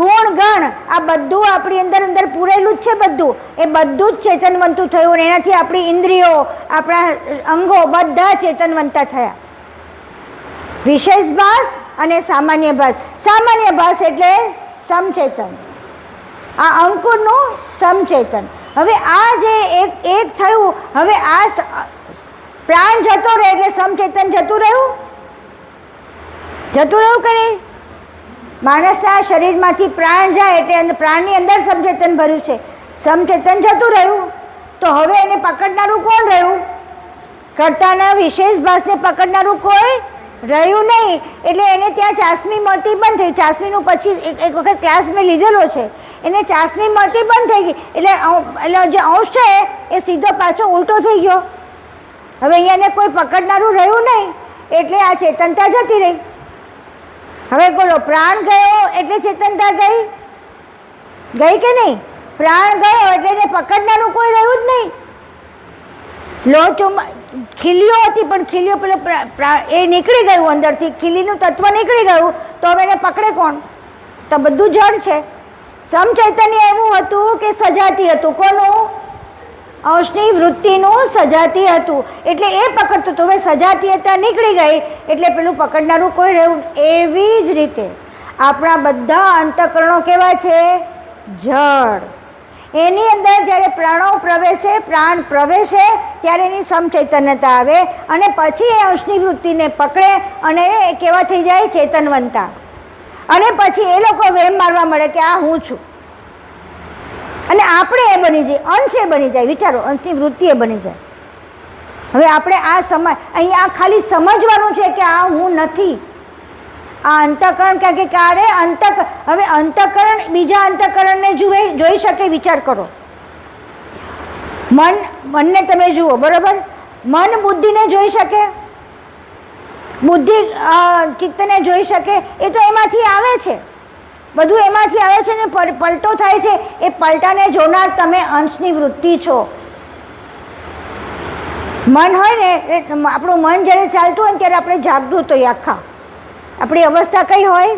ગુણ ગણ આ બધું આપણી અંદર પૂરેલું જ છે. બધું એ બધું જ ચેતનવંતું થયું. અને એનાથી આપણી ઇન્દ્રિયો, આપણા અંગો બધા ચેતનવંતા થયા. વિશેષ ભાસ અને સામાન્ય ભાસ. સામાન્ય ભાસ એટલે સમચેતન. આ અંકુરનું સમચેતન. હવે આ જે એક થયું. હવે આ પ્રાણ જતો રહે એટલે સમચેતન જતું રહ્યું કે નહીં? માણસના શરીરમાંથી પ્રાણ જાય એટલે પ્રાણની અંદર સમચેતન ભર્યું છે. સમચેતન જતું રહ્યું તો હવે એને પકડનારું કોણ રહ્યું? કર્તાના વિશેષ ભાસને પકડનારું કોઈ રહ્યું નહીં. એટલે એને ત્યાં ચાસણી મળતી બંધ થઈ. ચાસણીનું પછી એક વખત ક્લાસ મેં લીધેલો છે. એને ચાસણી મળતી બંધ થઈ ગઈ. એટલે જે અંશ છે એ સીધો પાછો ઉલટો થઈ ગયો. હવે અહીંયાને કોઈ પકડનારું રહ્યું નહીં એટલે આ ચેતનતા જતી રહી. હવે બોલો, પ્રાણ ગયો એટલે ચેતનતા ગઈ કે નહીં? પ્રાણ ગયો એટલે એને પકડનારું કોઈ રહ્યું જ નહીં. ખીલીઓ હતી પણ ખીલીઓ પેલો એ નીકળી ગયું અંદરથી. ખીલીનું તત્વ નીકળી ગયું તો હવે એને પકડે કોણ? તો બધું જડ છે. સમચૈતન્ય એવું હતું કે સજાતી હતું. કોનું? અંશની વૃત્તિનું સજાતી હતું. એટલે એ પકડતું હતું. હવે સજાતીયતા નીકળી ગઈ એટલે પેલું પકડનારું કોઈ રહ્યું. એવી જ રીતે આપણા બધા અંતઃકરણો કેવા છે? જડ. એની અંદર જ્યારે પ્રણવ પ્રવેશે, પ્રાણ પ્રવેશે ત્યારે એની સમચૈતન્યતા આવે અને પછી એ અંશની વૃત્તિને પકડે અને એ કેવા થઈ જાય? ચેતનવંતા. અને પછી એ લોકો વેમ મારવા મળે કે આ હું છું. અને આપણે એ બની જાય, અંશ એ બની જાય. વિચારો, અંશની વૃત્તિ એ બની જાય. હવે આપણે આ અહીં આ ખાલી સમજવાનું છે કે આ હું નથી. આ અંતઃકરણ કે ક્યારે હવે અંતઃકરણ બીજા અંતઃકરણને જોઈ શકે. વિચાર કરો. મનને તમે જુઓ, બરાબર? મન બુદ્ધિને જોઈ શકે, બુદ્ધિ ચિત્તને જોઈ શકે. એ તો એમાંથી આવે છે. બધું એમાંથી આવે છે ને પલટો થાય છે. એ પલટાને જોનાર તમે અંશની વૃત્તિ છો. મન હોય ને આપણું મન જ્યારે ચાલતું હોય ને ત્યારે આપણે જાગૃત હોઈએ. આખા આપણી અવસ્થા કઈ હોય?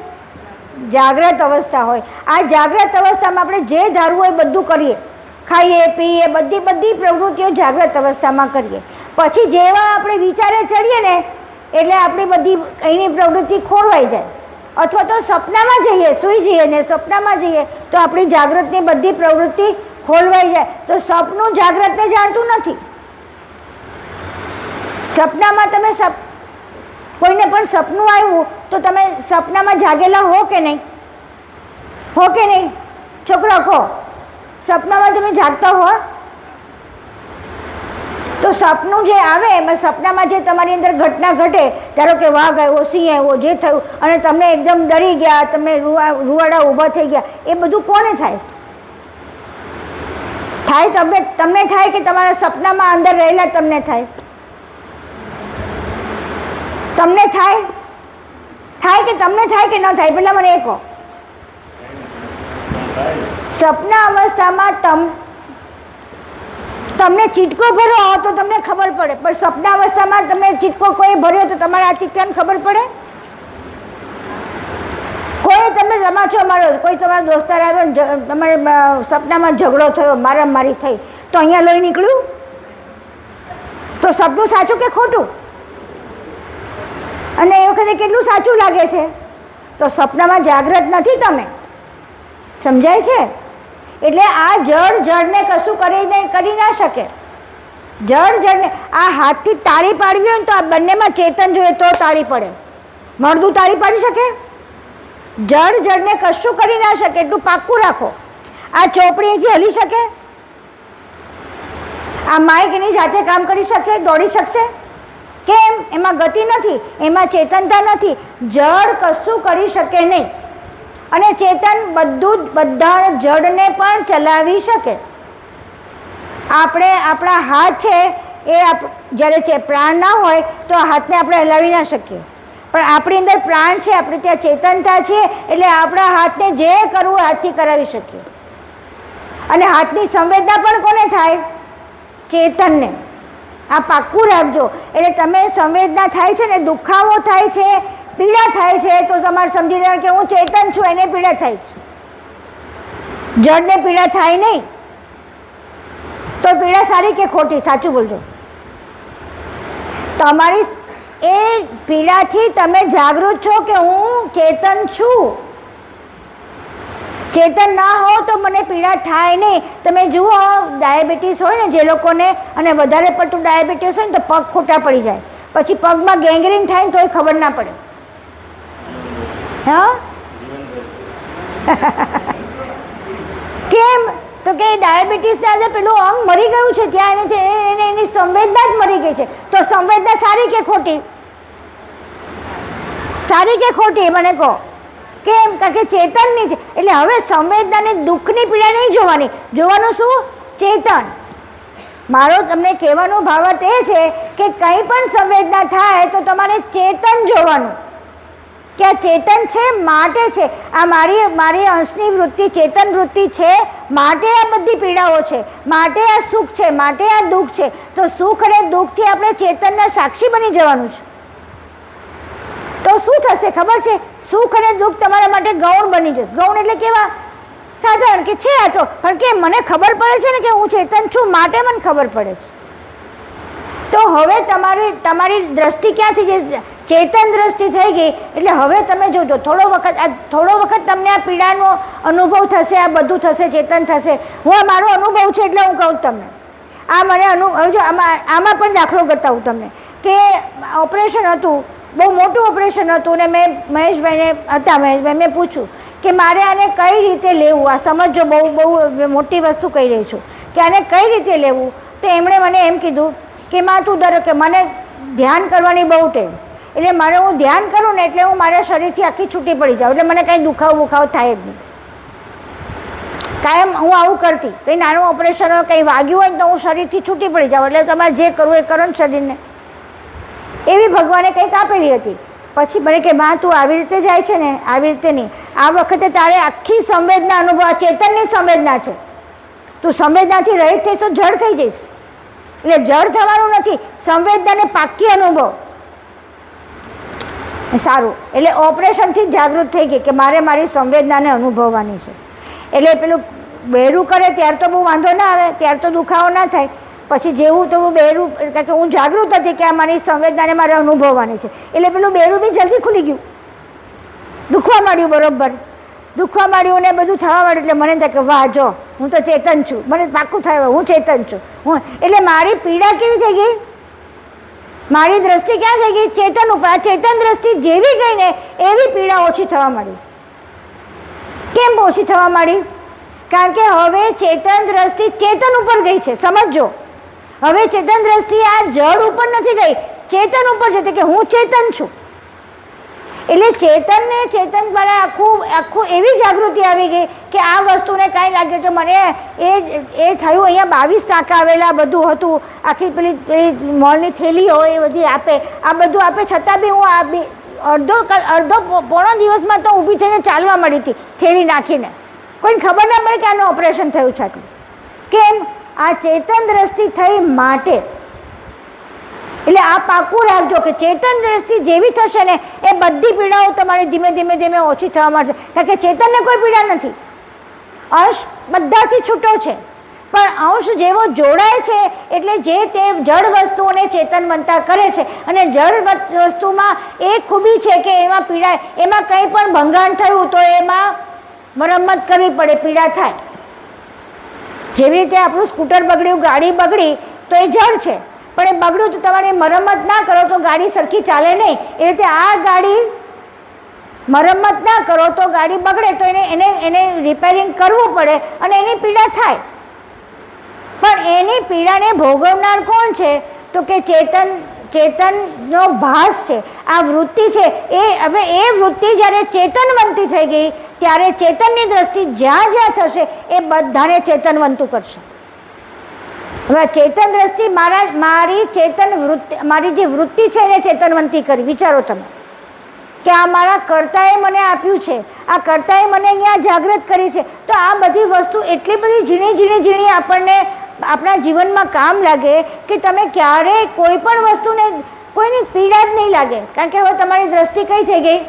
જાગ્રત અવસ્થા હોય. આ જાગ્રત અવસ્થામાં આપણે જે ધારવું હોય બધું કરીએ. ખાઈએ, પીએ, બધી પ્રવૃત્તિઓ જાગ્રત અવસ્થામાં કરીએ. પછી જેવા આપણે વિચારે ચડીએ ને એટલે આપણી બધી અહીંની પ્રવૃત્તિ ખોરવાઈ જાય. અથવા તો સપનામાં જઈએ, સૂઈ જઈએ ને સપનામાં જઈએ તો આપણી જાગૃતની બધી પ્રવૃત્તિ ખોરવાઈ જાય. તો સપનું જાગ્રતને જાણતું નથી. સપનામાં તમે કોઈને પણ સપનું આવ્યું તો તમે સપનામાં જાગેલા હો કે નહીં? હો કે નહીં? છોકરો કહો, સપનામાં તમે જાગતા હો? તો સપનું જે આવે એમાં સપનામાં જે તમારી અંદર ઘટના ઘટે, ધારો કે વાઘ આવ્યો, સિંહ આવ્યો, જે થયું અને તમને એકદમ ડરી ગયા, તમને રૂવાડા ઊભા થઈ ગયા, એ બધું કોને થાય? તમને થાય કે તમારા સપનામાં અંદર રહેલા તમને થાય? તમને થાય કે તમને થાય કે ન થાય? પેલા મને એ કહો. સપના અવસ્થામાં તમને ચીટકો ભર્યો તો તમને ખબર પડે, પણ સપના અવસ્થામાં તમને ચીટકો કોઈ ભર્યો તો તમારા હાથથી કેમ ખબર પડે? કોઈ તમને તમાચો માર્યો, કોઈ તમારા દોસ્તાર આવ્યો, તમારે સપનામાં ઝઘડો થયો, મારામારી થઈ, તો અહીંયા લોહી નીકળ્યું, તો સપનું સાચું કે ખોટું? અને એ વખતે કેટલું સાચું લાગે છે? તો સપનામાં જાગ્રત નથી તમે, સમજાય છે? એટલે આ જડને કશું કરી ના શકે. જડને આ હાથથી તાળી પાડવી હોય ને તો આ બંનેમાં ચેતન જોઈએ તો તાળી પડે. મળદું તાળી પાડી શકે? જડને કશું કરી ના શકે, એટલું પાક્કું રાખો. આ ચોપડીથી હલી શકે? આ માઇક એની જાતે કામ કરી શકે, દોડી શકશે? કેમ? એમાં ગતિ નથી, એમાં ચેતનતા નથી. જડ કશું કરી શકે નહીં. અને ચેતન બધા જડને પણ ચલાવી શકે. આપણા હાથ છે એ જ્યારે પ્રાણ ના હોય તો હાથને આપણે હલાવી ના શકીએ, પણ આપણી અંદર પ્રાણ છે, આપણે ત્યાં ચેતનતા છે, એટલે આપણા હાથને જે કરવું હાથથી કરાવી શકીએ. અને હાથની સંવેદના પણ કોને થાય? ચેતનને. આ પાક્કું રાખજો. એટલે તમે સંવેદના થાય છે ને, દુખાવો થાય છે, પીડા થાય છે, તો તમારે સમજી લેવાનું કે હું ચેતન છું, એને પીડા થાય છે. જડને પીડા થાય નહીં. તો પીડા સારી કે ખોટી? સાચું બોલજો. તમારી એ પીડાથી તમે જાગૃત છો કે હું ચેતન છું. ચેતન ના હો તો મને પીડા થાય નહીં. તમે જુઓ, ડાયાબિટીસ હોય ને જે લોકોને, અને વધારે પડતું ડાયાબિટીસ હોય ને તો પગ ખોટા પડી જાય, પછી પગમાં ગેંગ્રીન થાય ને તોય ખબર ના પડે. હા, કેમ? તો કે ડાયાબિટીસના આજે પેલું અંગ મરી ગયું છે, ત્યાં એની સંવેદના જ મરી ગઈ છે. તો સંવેદના સારી કે ખોટી? સારી કે ખોટી? મને કહો. કેમ? કારણ કે ચેતનની છે. એટલે હવે સંવેદનાને દુઃખની પીડા નહીં જોવાની, જોવાનું શું? ચેતન. મારો તમને કહેવાનો ભાવાર્થ એ છે કે કંઈ પણ સંવેદના થાય તો તમારે ચેતન જોવાનું, કે આ ચેતન છે માટે છે. આ મારી અંશની વૃત્તિ ચેતન વૃત્તિ છે માટે આ બધી પીડાઓ છે, માટે આ સુખ છે, માટે આ દુઃખ છે. તો સુખ અને દુઃખથી આપણે ચેતનના સાક્ષી બની જવાનું છે. તો શું થશે ખબર છે? સુખ અને દુઃખ તમારા માટે ગૌણ બની જશે. ગૌણ એટલે કેવા? સાધારણ કે છે આ તો, પણ કે મને ખબર પડે છે ને કે હું ચેતન છું માટે મને ખબર પડે છે. તો હવે તમારી દ્રષ્ટિ ક્યાંથી ગઈ? ચેતન દ્રષ્ટિ થઈ ગઈ. એટલે હવે તમે જોજો, થોડો વખત તમને આ પીડાનો અનુભવ થશે, આ બધું થશે, ચેતન થશે. આ મારો અનુભવ છે એટલે હું કહું તમને. આ મને જો આમાં પણ દાખલો કરતા હું તમને કે ઓપરેશન હતું, બહુ મોટું ઓપરેશન હતું, ને મેં મહેશભાઈ મેં પૂછ્યું કે મારે આને કઈ રીતે લેવું? આ સમજો, બહુ મોટી વસ્તુ કહી રહી છું કે આને કઈ રીતે લેવું. તો એમણે મને એમ કીધું કે માં તું ધારો કે મને ધ્યાન કરવાની બહુ ટેવ, એટલે હું ધ્યાન કરું ને એટલે હું મારા શરીરથી આખી છૂટી પડી જાઉં, એટલે મને કંઈ દુખાવો થાય જ નહીં. કાયમ હું આવું કરતી. કંઈ નાનું ઓપરેશન હોય, કંઈ વાગ્યું હોય ને તો હું શરીરથી છૂટી પડી જાઉં, એટલે તમારે જે કરવું એ કરો ને શરીરને. એવી ભગવાને કંઈક આપેલી હતી. પછી મને કે માં તું આવી રીતે જાય છે ને, આવી રીતે નહીં. આ વખતે તારે આખી સંવેદના અનુભવ, ચેતનની સંવેદના છે. તું સંવેદનાથી રહિત થઈશ તો જડ થઈ જઈશ. એટલે જડ થવાનું નથી, સંવેદનાને પાકી અનુભવ. સારું, એટલે ઓપરેશનથી જ જાગૃત થઈ ગઈ કે મારે મારી સંવેદનાને અનુભવવાની છે. એટલે પેલું બહેરું કરે ત્યાર તો બહુ વાંધો ના આવે, ત્યાર તો દુખાવો ના થાય, પછી જેવું થોડું બહેરું, કારણ કે હું જાગૃત હતી કે આ મારી સંવેદનાને મારે અનુભવવાની છે, એટલે પેલું બહેરું બી જલ્દી ખુલી ગયું, દુખવા માંડ્યું, બરાબર દુખવા માંડ્યું ને બધું થવા માંડ્યું. એટલે મને થાય કે વાહ જો હું તો ચેતન છું, મને પાક્કું થાય હું ચેતન છું. એટલે મારી પીડા કેવી થઈ ગઈ, મારી દ્રષ્ટિ ક્યાં થઈ ગઈ, ચેતન ઉપર. આ ચેતન દ્રષ્ટિ જેવી ગઈ ને એવી પીડા ઓછી થવા માંડી. કેમ ઓછી થવા માંડી? કારણ કે હવે ચેતન દ્રષ્ટિ ચેતન ઉપર ગઈ છે. સમજો, હવે ચેતન દ્રષ્ટિ આ જડ ઉપર નથી ગઈ, ચેતન ઉપર છે કે હું ચેતન છું. એટલે ચેતનને ચેતન દ્વારા આખું એવી જાગૃતિ આવી ગઈ કે આ વસ્તુને કાંઈ લાગે તો મને એ થયું. અહીંયા 22 ટાંકા આવેલા બધું હતું, આખી પેલી મોલની થેલી હોય એ બધી આપે, આ બધું આપે, છતાં બી હું અડધો પોણો દિવસમાં તો ઊભી થઈને ચાલવા મળી હતી થેલી નાખીને. કોઈને ખબર ના પડે કે આનું ઓપરેશન થયું છે આટલું. કેમ? આ ચેતન દ્રષ્ટિ થઈ માટે. એટલે આ પાકું રાખજો કે ચેતન દ્રષ્ટિ જેવી થશે ને એ બધી પીડાઓ તમારી ધીમે ધીમે ધીમે ઓછી થવા માંડશે. કારણ કે ચેતનને કોઈ પીડા નથી, અંશ બધાથી છૂટો છે, પણ અંશ જેવો જોડાય છે એટલે જે તે જડ વસ્તુઓને ચેતન બનતા કરે છે. અને જડ વસ્તુમાં એક ખૂબી છે કે એમાં પીડા, એમાં કંઈ પણ ભંગાણ થયું તો એમાં મરમ્મત કરવી પડે, પીડા થાય. જેવી રીતે આપણું સ્કૂટર બગડ્યું, ગાડી બગડી તો એ જડ છે, પણ એ બગડ્યું તો તમારે મરમ્મત ના કરો તો ગાડી સરખી ચાલે નહીં. એ રીતે આ ગાડી મરમ્મત ના કરો તો ગાડી બગડે તો એને રિપેરિંગ કરવું પડે અને એની પીડા થાય. પણ એની પીડાને ભોગવનાર કોણ છે? તો કે ચેતનનો ભાસ છે, આ વૃત્તિ છે. હવે એ વૃત્તિ જ્યારે ચેતનવંતી થઈ ગઈ ત્યારે ચેતનની દ્રષ્ટિ જ્યાં જ્યાં થશે એ બધાને ચેતનવંતું કરશે. હવે ચેતન દ્રષ્ટિ મારી ચેતન વૃત્તિ, મારી જે વૃત્તિ છે એને ચેતનવંતી કરી. વિચારો તમે કે આ મારા કર્તાએ મને આપ્યું છે, આ કર્તાએ મને અહીંયા જાગૃત કરી છે. તો આ બધી વસ્તુ એટલી બધી ઝીણી આપણને આપણા જીવનમાં કામ લાગે કે તમે ક્યારેય કોઈ પણ વસ્તુને કોઈની પીડા જ નહીં લાગે. કારણ કે હવે તમારી દ્રષ્ટિ કઈ થઈ ગઈ?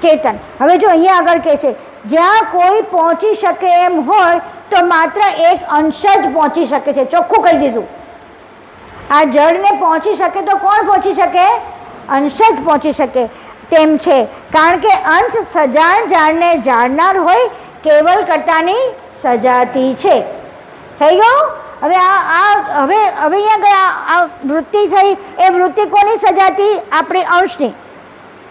ચેતન. હવે જો અહીંયા આગળ કહે છે જ્યાં કોઈ પહોંચી શકે એમ હોય તો માત્ર એક અંશ જ પહોંચી શકે છે. ચોખ્ખું કહી દીધું. આ જળને પહોંચી શકે તો કોણ પહોંચી શકે? અંશ જ પહોંચી શકે તેમ છે. કારણ કે અંશ સજાણ જાણને જાણનાર હોય, કેવલ કર્તાની સજાતી છે. થઈ ગયું? હવે હવે અહીંયા ગયા આ વૃત્તિ થઈ, એ વૃત્તિ કોની સજાતી? આપણી અંશની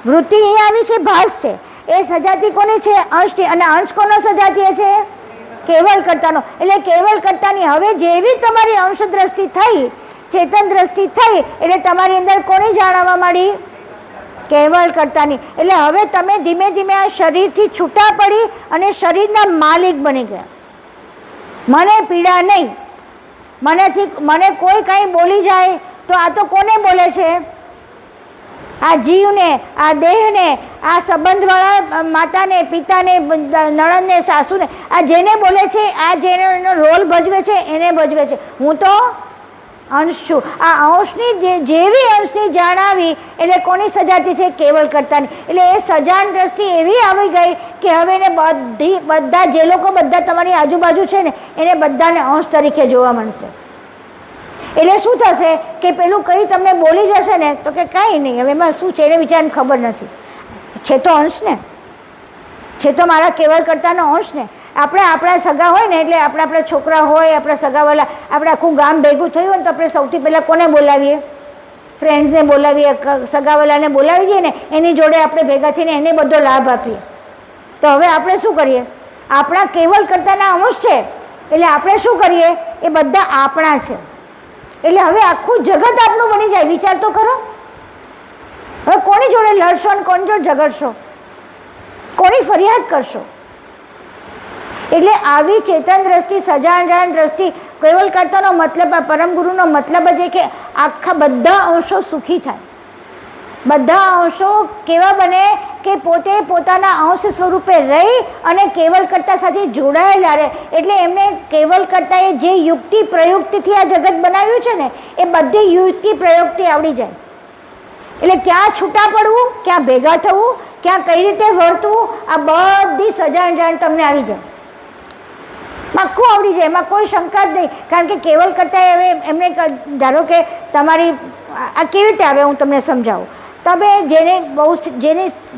વૃત્તિ અહીંયા આવી છે, ભાસ છે. એ સજાતી કોની છે? અંશની. અને અંશ કોનો સજાતીય છે? કેવલ કર્તાનો. એટલે કેવલ કર્તાની હવે જેવી તમારી અંશ દ્રષ્ટિ થઈ, ચેતન દ્રષ્ટિ થઈ, એટલે તમારી અંદર કોની જાણવા માંડી? કેવલ કર્તાની. એટલે હવે તમે ધીમે ધીમે આ શરીરથી છૂટા પડી અને શરીરના માલિક બની ગયા. મને પીડા નહીં, મને કોઈ કંઈ બોલી જાય તો આ તો કોને બોલે છે? આ જીવને, આ દેહને, આ સંબંધવાળા માતાને, પિતાને, નણંદને, સાસુને, આ જેને બોલે છે, આ જેનો રોલ ભજવે છે એને ભજવે છે. હું તો અંશ છું. આ અંશની જેવી અંશની જાણ આવી એટલે કોની સજાતી છે? કેવલ કર્તાની. એટલે એ સજાણ દ્રષ્ટિ એવી આવી ગઈ કે હવે એને બધા જે લોકો બધા તમારી આજુબાજુ છે ને એને બધાને અંશ તરીકે જોવા મળશે. એટલે શું થશે કે પેલું કંઈ તમને બોલી જશે ને તો કે કાંઈ નહીં, હવે એમાં શું છે એને વિચારને ખબર નથી. છે તો અંશ ને, છે તો મારા કેવલ કર્તાનો અંશ ને. આપણા સગા હોય ને એટલે આપણા છોકરા હોય, આપણા સગાવાલા, આપણે આખું ગામ ભેગું થયું હોય ને તો આપણે સૌથી પહેલાં કોને બોલાવીએ? ફ્રેન્ડ્સને બોલાવીએ, સગાવાલાને બોલાવી દઈએ ને, એની જોડે આપણે ભેગા થઈને એને બધો લાભ આપીએ. તો હવે આપણે શું કરીએ? આપણા કેવલ કર્તાના અંશ છે એટલે આપણે શું કરીએ? એ બધા આપણા છે એટલે હવે આખું જગત આપણું બની જાય. વિચાર તો કરો. હવે કોની જોડે લડશો ને કોની જોડે ઝઘડશો? કોની ફરિયાદ કરશો? એટલે આવી ચેતન દ્રષ્ટિ, સજાણ દ્રષ્ટિ, કેવલ કર્તાનો મતલબ, આ પરમગુરુનો મતલબ જ કે આખા બધા અંશો સુખી થાય. બધા અંશો કેવા બને કે પોતે પોતાના અંશ સ્વરૂપે રહી અને કેવલ કર્તા સાથે જોડાયેલા રહે. એટલે એમને કેવલ કર્તાએ જે યુક્તિ પ્રયુક્તિથી આ જગત બનાવ્યું છે ને એ બધી યુક્તિ પ્રયુક્તિ આવડી જાય. એટલે ક્યાં છૂટા પડવું, ક્યાં ભેગા થવું, ક્યાં કઈ રીતે વર્તવું, આ બધી સજાણ તમને આવી જાય. પાક્કું આવડી જાય, એમાં કોઈ શંકા જ નહીં. કારણ કે કેવલ કરતાં હવે એમને ધારો કે તમારી આ કેવી રીતે આવે હું તમને સમજાવું. તમે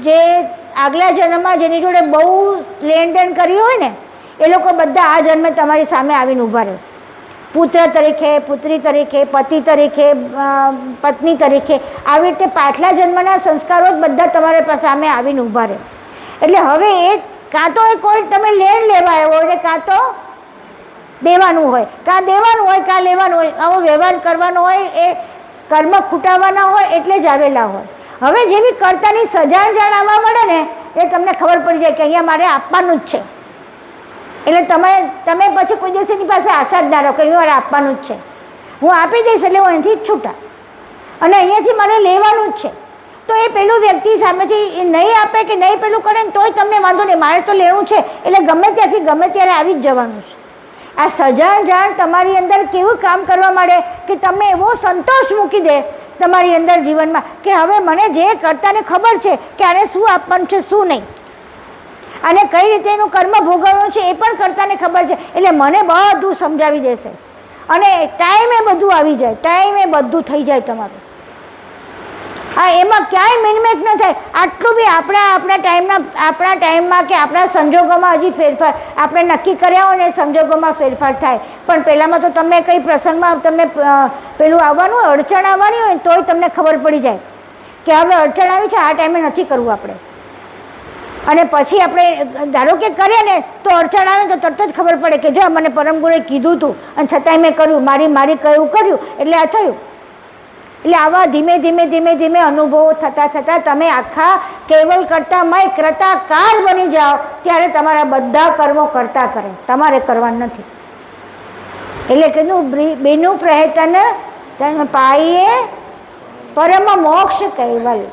જે આગલા જન્મમાં જેની જોડે બહુ લેણ દેણ કરી હોય ને એ લોકો બધા આ જન્મે તમારી સામે આવીને ઊભા રહે. પુત્ર તરીકે, પુત્રી તરીકે, પતિ તરીકે, પત્ની તરીકે, આવી રીતે પાછલા જન્મના સંસ્કારો જ બધા તમારે સામે આવીને ઊભા રહે. એટલે હવે એ કાં તો એ કોઈ તમે લેણ લેવા આવ્યો હોય ને કાં તો દેવાનું હોય, કાં દેવાનું હોય કાં લેવાનું હોય, આવો વ્યવહાર કરવાનો હોય, એ કર્મ ખૂટાવાના હોય એટલે જ આવેલા હોય. હવે જેવી કર્તાની સજા જાણવા મળે ને એ તમને ખબર પડી જાય કે અહીંયા મારે આપવાનું જ છે. એટલે તમે પછી કોઈ દિવસ એની પાસે આશા જ ના રાખો કે મારે આપવાનું જ છે, હું આપી દઈશ એટલે હું એનાથી જ છૂટા, અને અહીંયાથી મારે લેવાનું જ છે. તો એ પેલું વ્યક્તિ સામેથી નહીં આપે કે નહીં પેલું કરે ને તોય તમને વાંધો નહીં, મારે તો લેવું છે એટલે ગમે ત્યાંથી ગમે ત્યારે આવી જ જવાનું છે. આ સજાણ જાણ તમારી અંદર કેવું કામ કરવા માંડે કે તમને એવો સંતોષ મૂકી દે તમારી અંદર જીવનમાં કે હવે મને જે કરતાને ખબર છે કે આને શું આપવાનું છે શું નહીં, અને કઈ રીતે એનું કર્મ ભોગવવાનું છે એ પણ કરતાને ખબર છે. એટલે મને બધું સમજાવી દેશે અને ટાઈમે બધું આવી જાય, ટાઈમે બધું થઈ જાય તમારું. હા, એમાં ક્યાંય મિનમેક ન થાય. આટલું બી આપણા ટાઈમમાં કે આપણા સંજોગોમાં હજી ફેરફાર આપણે નક્કી કર્યા હોય ને સંજોગોમાં ફેરફાર થાય. પણ પહેલાંમાં તો તમે કંઈ પ્રસંગમાં તમને પેલું આવવાનું હોય, અડચણ આવવાની હોય તોય તમને ખબર પડી જાય કે હવે અડચણ આવી છે, આ ટાઈમે નથી કરવું આપણે. અને પછી આપણે ધારો કે કરીએ ને તો અડચણ આવે તો તરત જ ખબર પડે કે જો મને પરમગુરુએ કીધું હતું અને છતાંય મેં કર્યું, મારી કયું કર્યું એટલે આ થયું. એટલે આવા ધીમે અનુભવો થતાં તમે આખા કેવલ કરતામય ક્રતાકાર બની જાઓ ત્યારે તમારા બધા કર્મો કરતા કરે, તમારે કરવાનું નથી. એટલે કીધું બેનું પ્રહેતન પાઈએ પરમ મોક્ષ કૈવલ.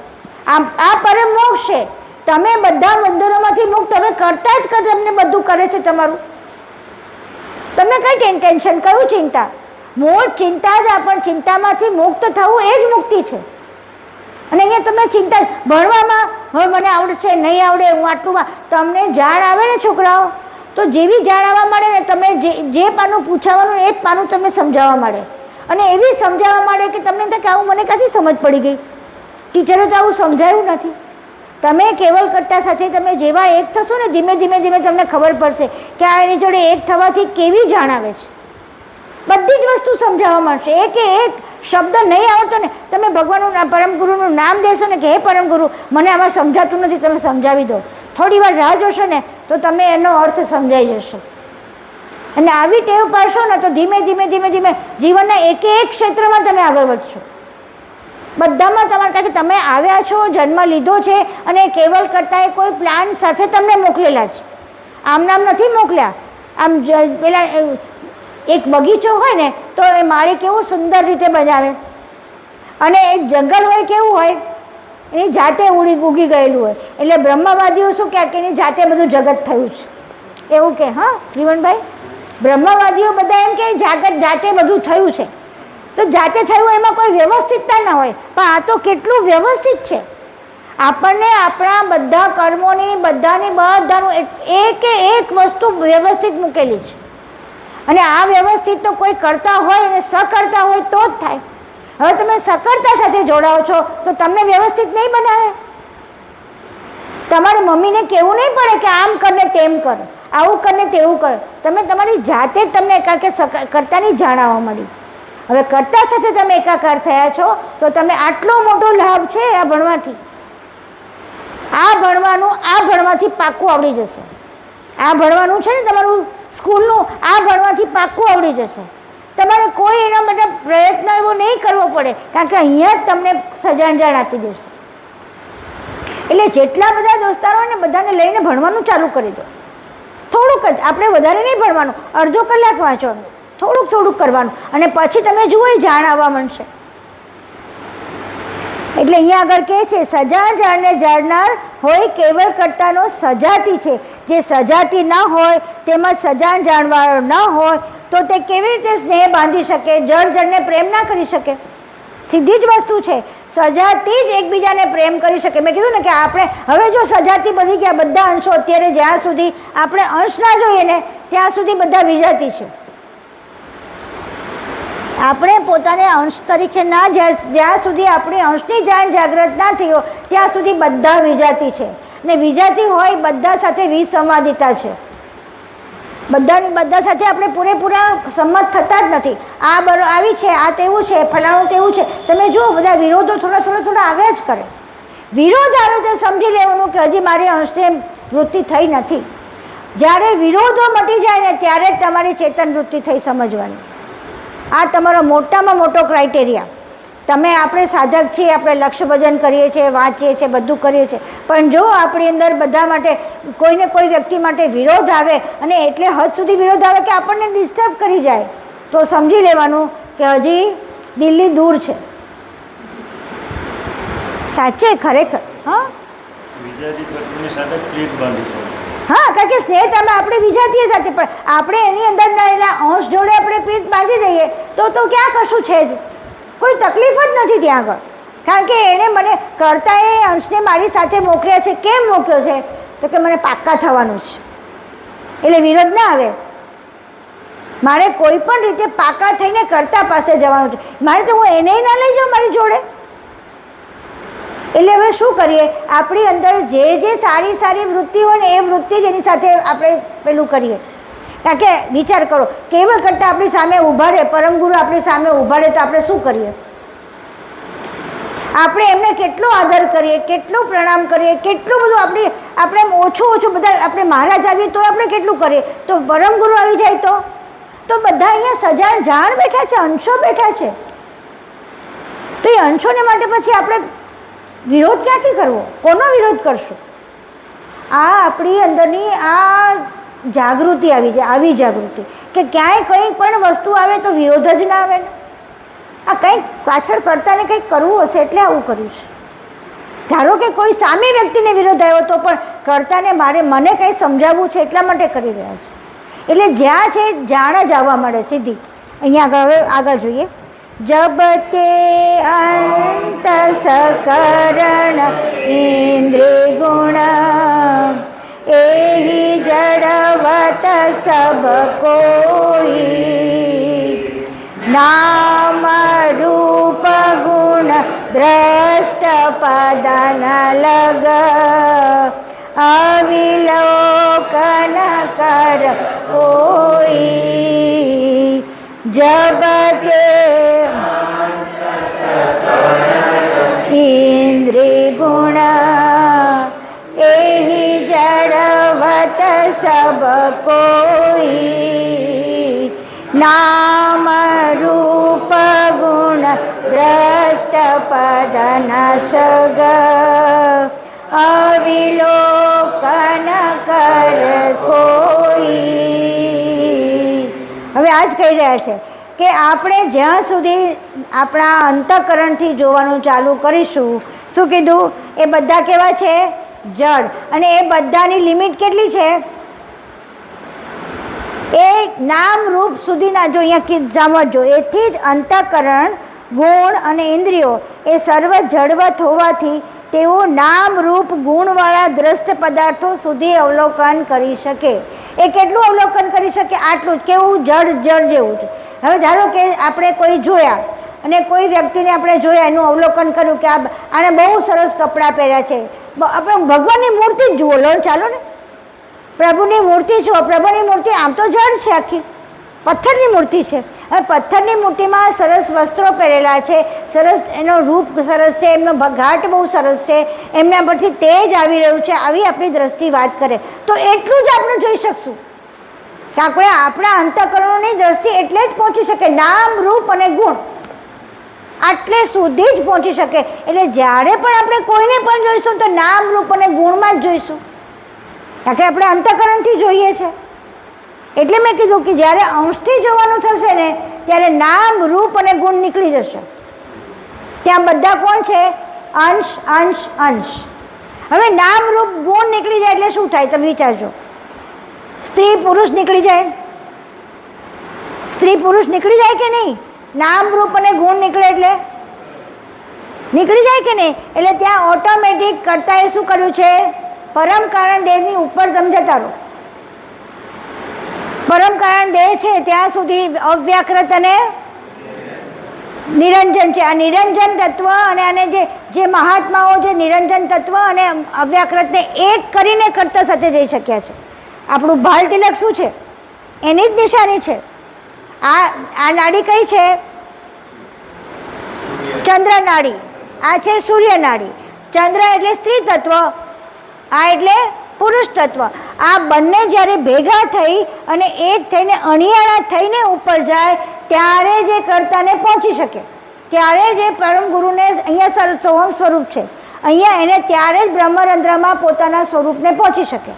આ પરમ મોક્ષ છે. તમે બધા બંધનોમાંથી મુક્ત હવે કરતા જ તમને બધું કરે છે તમારું. તમને કઈ ટેન્શન, કયું ચિંતા? મૂળ ચિંતા જ આપણ ચિંતામાંથી મુક્ત થવું એ જ મુક્તિ છે. અને અહીંયા તમને ચિંતા ભણવામાં હવે મને આવડશે નહીં આવડે હું આટલું, તમને જાણ આવે ને છોકરાઓ તો જેવી જાણ આવવા મળે ને તમે જે પાનું પૂછાવાનું એ જ પાનું તમને સમજાવવા મળે, અને એવી સમજાવવા મળે કે તમને થાય કે આવું મને ક્યાંથી સમજ પડી ગઈ, ટીચરે તો આવું સમજાવ્યું નથી. તમે કેવલ કરતા સાથે તમે જેવા એક થશો ને ધીમે તમને ખબર પડશે કે આ એની જોડે એક થવાથી કેવી જાણ આવે છે. બધી જ વસ્તુ સમજાવવા મળશે. એક શબ્દ નહીં આવડતો ને તમે ભગવાનનું પરમગુરુનું નામ દેશો ને કે હે પરમગુરુ મને આમાં સમજાતું નથી, તમે સમજાવી દો. થોડી વાર રાહ જોશો ને તો તમે એનો અર્થ સમજાઈ જશે. અને આવી ટેવ પાડશો ને તો ધીમે જીવનના એક ક્ષેત્રમાં તમે આગળ વધશો. બધામાં તમારે કારણ કે તમે આવ્યા છો, જન્મ લીધો છે અને કેવલ કરતાં કોઈ પ્લાન સાથે તમને મોકલેલા છે. આમ નામ નથી મોકલ્યા. આમ પેલા એક બગીચો હોય ને તો એ માળી કેવું સુંદર રીતે બનાવે, અને એક જંગલ હોય કેવું હોય એની જાતે ઉગી ગયેલું હોય. એટલે બ્રહ્મવાદીઓ શું કહે કે એની જાતે બધું જગત થયું છે એવું કે. હા જીવનભાઈ, બ્રહ્મવાદીઓ બધા એમ કે જાતે બધું થયું છે. તો જાતે થયું એમાં કોઈ વ્યવસ્થિતતા ન હોય, પણ આ તો કેટલું વ્યવસ્થિત છે. આપણને આપણા બધા કર્મોની બધાનું એક વસ્તુ વ્યવસ્થિત મૂકેલી છે. અને આ વ્યવસ્થિત તો કોઈ કરતા હોય અને સકર્તા હોય તો જ થાય. હવે તમે સકર્તા સાથે જોડાઓ છો તો તમને વ્યવસ્થિત નહીં બનાવે. તમારે મમ્મીને કહેવું નહીં પડે કે આમ કર ને તેમ કર, આવું કર ને તેવું કર. તમે તમારી જાતે જ તમને કારણ કે કર્તાની જાણવા મળી. હવે કર્તા સાથે તમે એકાકાર થયા છો તો તમે આટલો મોટો લાભ છે આ ભણવાથી. આ ભણવાથી પાક્કું આવડી જશે. આ ભણવાનું છે ને તમારું સ્કૂલનું, આ ભણવાથી પાક્કું આવડી જશે. તમારે કોઈ એના માટે પ્રયત્ન એવો નહીં કરવો પડે કારણ કે અહીંયા જ તમને સજાણ આપી દેશે. એટલે જેટલા બધા દોસ્તારો ને બધાને લઈને ભણવાનું ચાલુ કરી દો. થોડુંક જ, આપણે વધારે નહીં ભણવાનું, અડધો કલાક વાંચવાનું, થોડુંક કરવાનું, અને પછી તમે જુઓ એ જાણ આવવા માંડશે. એટલે અહીંયા આગળ કહે છે સજાણ જાણને જાણનાર હોય કેવલ કરતાનો સજાતી છે. જે સજાતી ન હોય તેમાં સજાણ જાણવાળો ન હોય તો તે કેવી રીતે સ્નેહ બાંધી શકે, જળને પ્રેમ ના કરી શકે. સીધી જ વસ્તુ છે. સજાતી જ એકબીજાને પ્રેમ કરી શકે. મેં કીધું ને કે આપણે હવે જો સજાતી બધી ગયા બધા અંશો અત્યારે જ્યાં સુધી આપણે અંશ ના જોઈએ ને ત્યાં સુધી બધા વિજાતી છે. આપણે પોતાને અંશ તરીકે ના જ્યાં સુધી આપણી અંશની જાણ જાગૃત ના થઈ હોય ત્યાં સુધી બધા વિજાતી છે. ને વિજાતી હોય બધા સાથે વિસંવાદિતા છે. બધા સાથે આપણે પૂરેપૂરા સંમત થતા જ નથી. આ આવી છે, આ તેવું છે, ફલાણું તેવું છે. તમે જુઓ બધા વિરોધો થોડા આવ્યા જ કરે. વિરોધ આવે તો સમજી લેવાનું કે હજી મારી અંશને વૃત્તિ થઈ નથી. જ્યારે વિરોધો મટી જાય ને ત્યારે જ તમારી ચેતન વૃત્તિ થઈ સમજવાની. આ તમારો મોટામાં મોટો ક્રાઇટેરિયા. તમે આપણે સાધક છીએ, આપણે લક્ષ્ય ભજન કરીએ છીએ, વાંચીએ છીએ, બધું કરીએ છીએ, પણ જો આપણી અંદર બધા માટે કોઈને કોઈ વ્યક્તિ માટે વિરોધ આવે અને એટલે હદ સુધી વિરોધ આવે કે આપણને ડિસ્ટર્બ કરી જાય તો સમજી લેવાનું કે હજી દિલ્હી દૂર છે. સાચે ખરેખર. હા હા, કારણ કે સ્નેહ તમે આપણે વિજાતીય સાથે પણ આપણે એની અંદર એના અંશ જોડે આપણે પ્રીત બાંધી દઈએ તો ક્યાં કશું છે જ, કોઈ તકલીફ જ નથી ત્યાં આગળ. કારણ કે એણે મને કરતા એ અંશને મારી સાથે મોકલ્યા છે. કેમ મોકલ્યો છે? તો કે મને પાક્કા થવાનું છે, એટલે વિરોધ ના આવે. મારે કોઈ પણ રીતે પાકા થઈને કરતા પાસે જવાનું છે. મારે તો હું એને ના લઈ જાઉં મારી જોડે. એટલે હવે શું કરીએ? આપણી અંદર જે સારી વૃત્તિ હોય ને એ વૃત્તિ જ એની સાથે આપણે પેલું કરીએ. કારણ કે વિચાર કરો, કેવળ કરતાં આપણી સામે ઊભા રહે, પરમગુરુ આપણી સામે ઊભા રહે તો આપણે શું કરીએ? આપણે એમને કેટલો આદર કરીએ, કેટલું પ્રણામ કરીએ, કેટલું બધું આપણે એમ ઓછું બધા આપણે મહારાજ આવીએ તો આપણે કેટલું કરીએ. તો પરમગુરુ આવી જાય તો બધા અહીંયા જાણ બેઠા છે, અંશો બેઠા છે. તો એ અંશોને માટે પછી આપણે વિરોધ ક્યાંથી કરવો? કોનો વિરોધ કરશું? આ આપણી અંદરની આ જાગૃતિ આવી જાગૃતિ કે ક્યાંય કંઈ પણ વસ્તુ આવે તો વિરોધ જ ના આવે ને. આ કંઈક પાછળ કરતાને કંઈક કરવું હશે એટલે આવું કર્યું છે. ધારો કે કોઈ સામે વ્યક્તિને વિરોધ આવ્યો તો પણ કરતાને મને કંઈ સમજાવવું છે એટલા માટે કરી રહ્યા છે. એટલે જ્યાં છે જાણ જ આવવા મળે સીધી. અહીંયા હવે આગળ જોઈએ. જબ તે અંત સકરણ ઇન્દ્રિય ગુણ એહી જડવત સબ કોઈ નામ રૂપ ગુણ દ્રષ્ટ પદન લગ અવિલોકન કર કોઈ જબ તે ઇન્દ્રિય ગુણ એહી જડવત સબ કોઈ નામ રૂપ ગુણ દ્રષ્ટ પદન સગ અવિલોકન કર કોઈ. હવે આ જ કહી રહ્યા છે કે આપણે જ્યાં સુધી આપણા અંતઃકરણથી જોવાનું ચાલુ કરીશું, શું કીધું? એ બધા કેવા છે? જડ. અને એ બધાની લિમિટ કેટલી છે? એ નામ રૂપ સુધીના. જો અહીંયા સમજો, એથી જ અંતઃકરણ, ગુણ અને ઇન્દ્રિયો એ સર્વ જડવત હોવાથી તેઓ નામ રૂપ ગુણવાળા દ્રષ્ટ પદાર્થો સુધી અવલોકન કરી શકે. એ કેટલું અવલોકન કરી શકે? આટલું જ. કેવું? જડ જેવું છે. હવે ધારો કે આપણે કોઈ જોયા અને કોઈ વ્યક્તિને આપણે જોયા, એનું અવલોકન કર્યું કે આણે બહુ સરસ કપડાં પહેર્યા છે. આપણે ભગવાનની મૂર્તિ જ જુઓ, લો ચાલો ને, પ્રભુની મૂર્તિ જુઓ. પ્રભુની મૂર્તિ આમ તો જડ છે, આખી પથ્થરની મૂર્તિ છે. હવે પથ્થરની મૂર્તિમાં સરસ વસ્ત્રો પહેરેલા છે, સરસ એનો રૂપ સરસ છે, એમનો ઘાટ બહુ સરસ છે, એમના પરથી તેજ આવી રહ્યું છે. આવી આપણી દ્રષ્ટિ વાત કરે તો એટલું જ આપણે જોઈ શકશું. કે આપણે આપણા અંતઃકરણોની દ્રષ્ટિ એટલે જ પહોંચી શકે. નામ રૂપ અને ગુણ આટલે સુધી જ પહોંચી શકે. એટલે જ્યારે પણ આપણે કોઈને પણ જોઈશું તો નામ રૂપ અને ગુણમાં જ જોઈશું, કારણ કે આપણે અંતઃકરણથી જોઈએ છે. એટલે મેં કીધું કે જ્યારે અંશથી જોવાનું થશે ને ત્યારે નામ રૂપ અને ગુણ નીકળી જશે. ત્યાં બધા કોણ છે? અંશ અંશ અંશ. હવે નામ રૂપ ગુણ નીકળી જાય એટલે શું થાય? તમે વિચારજો. સ્ત્રી પુરુષ નીકળી જાય? સ્ત્રી પુરુષ નીકળી જાય કે નહીં? નામ રૂપ અને ગુણ નીકળે એટલે નીકળી જાય કે નહીં, એટલે ત્યાં ઓટોમેટિક કર્તાએ શું કર્યું છે, પરમ કારણ દેહની ઉપર તમે જતા રહો. પરમ કારણ દેહ છે ત્યાં સુધી અવ્યાકૃત અને નિરંજન છે. આ નિરંજન તત્વ અને આને જે મહાત્માઓ જે નિરંજન તત્વ અને અવ્યાકૃતને એક કરીને કર્તા સાથે જઈ શક્યા છે. આપણું ભાલ તિલક શું છે, એની જ નિશાની છે. આ નાડી કઈ છે, ચંદ્ર નાડી. આ છે સૂર્ય નાડી. ચંદ્ર એટલે સ્ત્રી તત્વ, આ એટલે પુરુષ તત્વ. આ બંને જ્યારે ભેગા થઈ અને એક થઈને અણિયાળા થઈને ઉપર જાય ત્યારે જે કર્તાને પહોંચી શકે, ત્યારે જે પરમ ગુરુને અહીંયા સોહમ સ્વરૂપ છે, અહીંયા એને ત્યારે જ બ્રહ્મરંધ્રમાં પોતાના સ્વરૂપને પહોંચી શકે.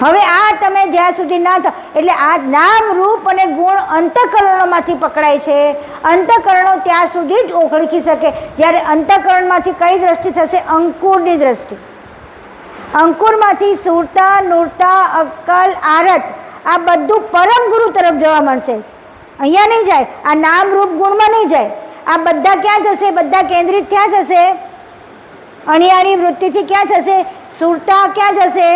હવે આ તમે જ્યાં સુધી ના થાવ, એટલે આ નામ રૂપ અને ગુણ અંતઃકરણોમાંથી પકડાય છે. અંતઃકરણો ત્યાં સુધી જ ઓળખી શકે જ્યારે અંતઃકરણમાંથી કઈ દ્રષ્ટિ થશે, અંકુરની દ્રષ્ટિ. અંકુરમાંથી સુરતા, નૂરતા, અક્કલ, આરત, આ બધું પરમ ગુરુ તરફ જવા મળશે. અહીંયા નહીં જાય, આ નામ રૂપ ગુણમાં નહીં જાય. આ બધા ક્યાં જશે, બધા કેન્દ્રિત ક્યાં થશે, અણિયાળી વૃત્તિથી ક્યાં થશે, સુરતા ક્યાં જશે,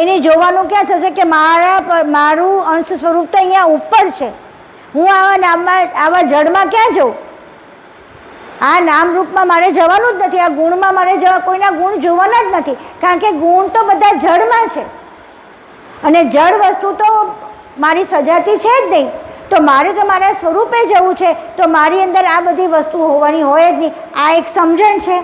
એની જોવાનું ક્યાં થશે કે મારું અંશ સ્વરૂપ તો અહીંયા ઉપર છે, હું આવા નામમાં આવા જડમાં ક્યાં જાઉં. આ નામ રૂપમાં મારે જવાનું જ નથી, આ ગુણમાં મારે કોઈના ગુણ જોવાના જ નથી, કારણ કે ગુણ તો બધા જડમાં છે અને જડ વસ્તુ તો મારી સજાતી છે જ નહીં. તો મારે તો મારા સ્વરૂપે જવું છે, તો મારી અંદર આ બધી વસ્તુ હોવાની હોય જ નહીં. આ એક સમજણ છે.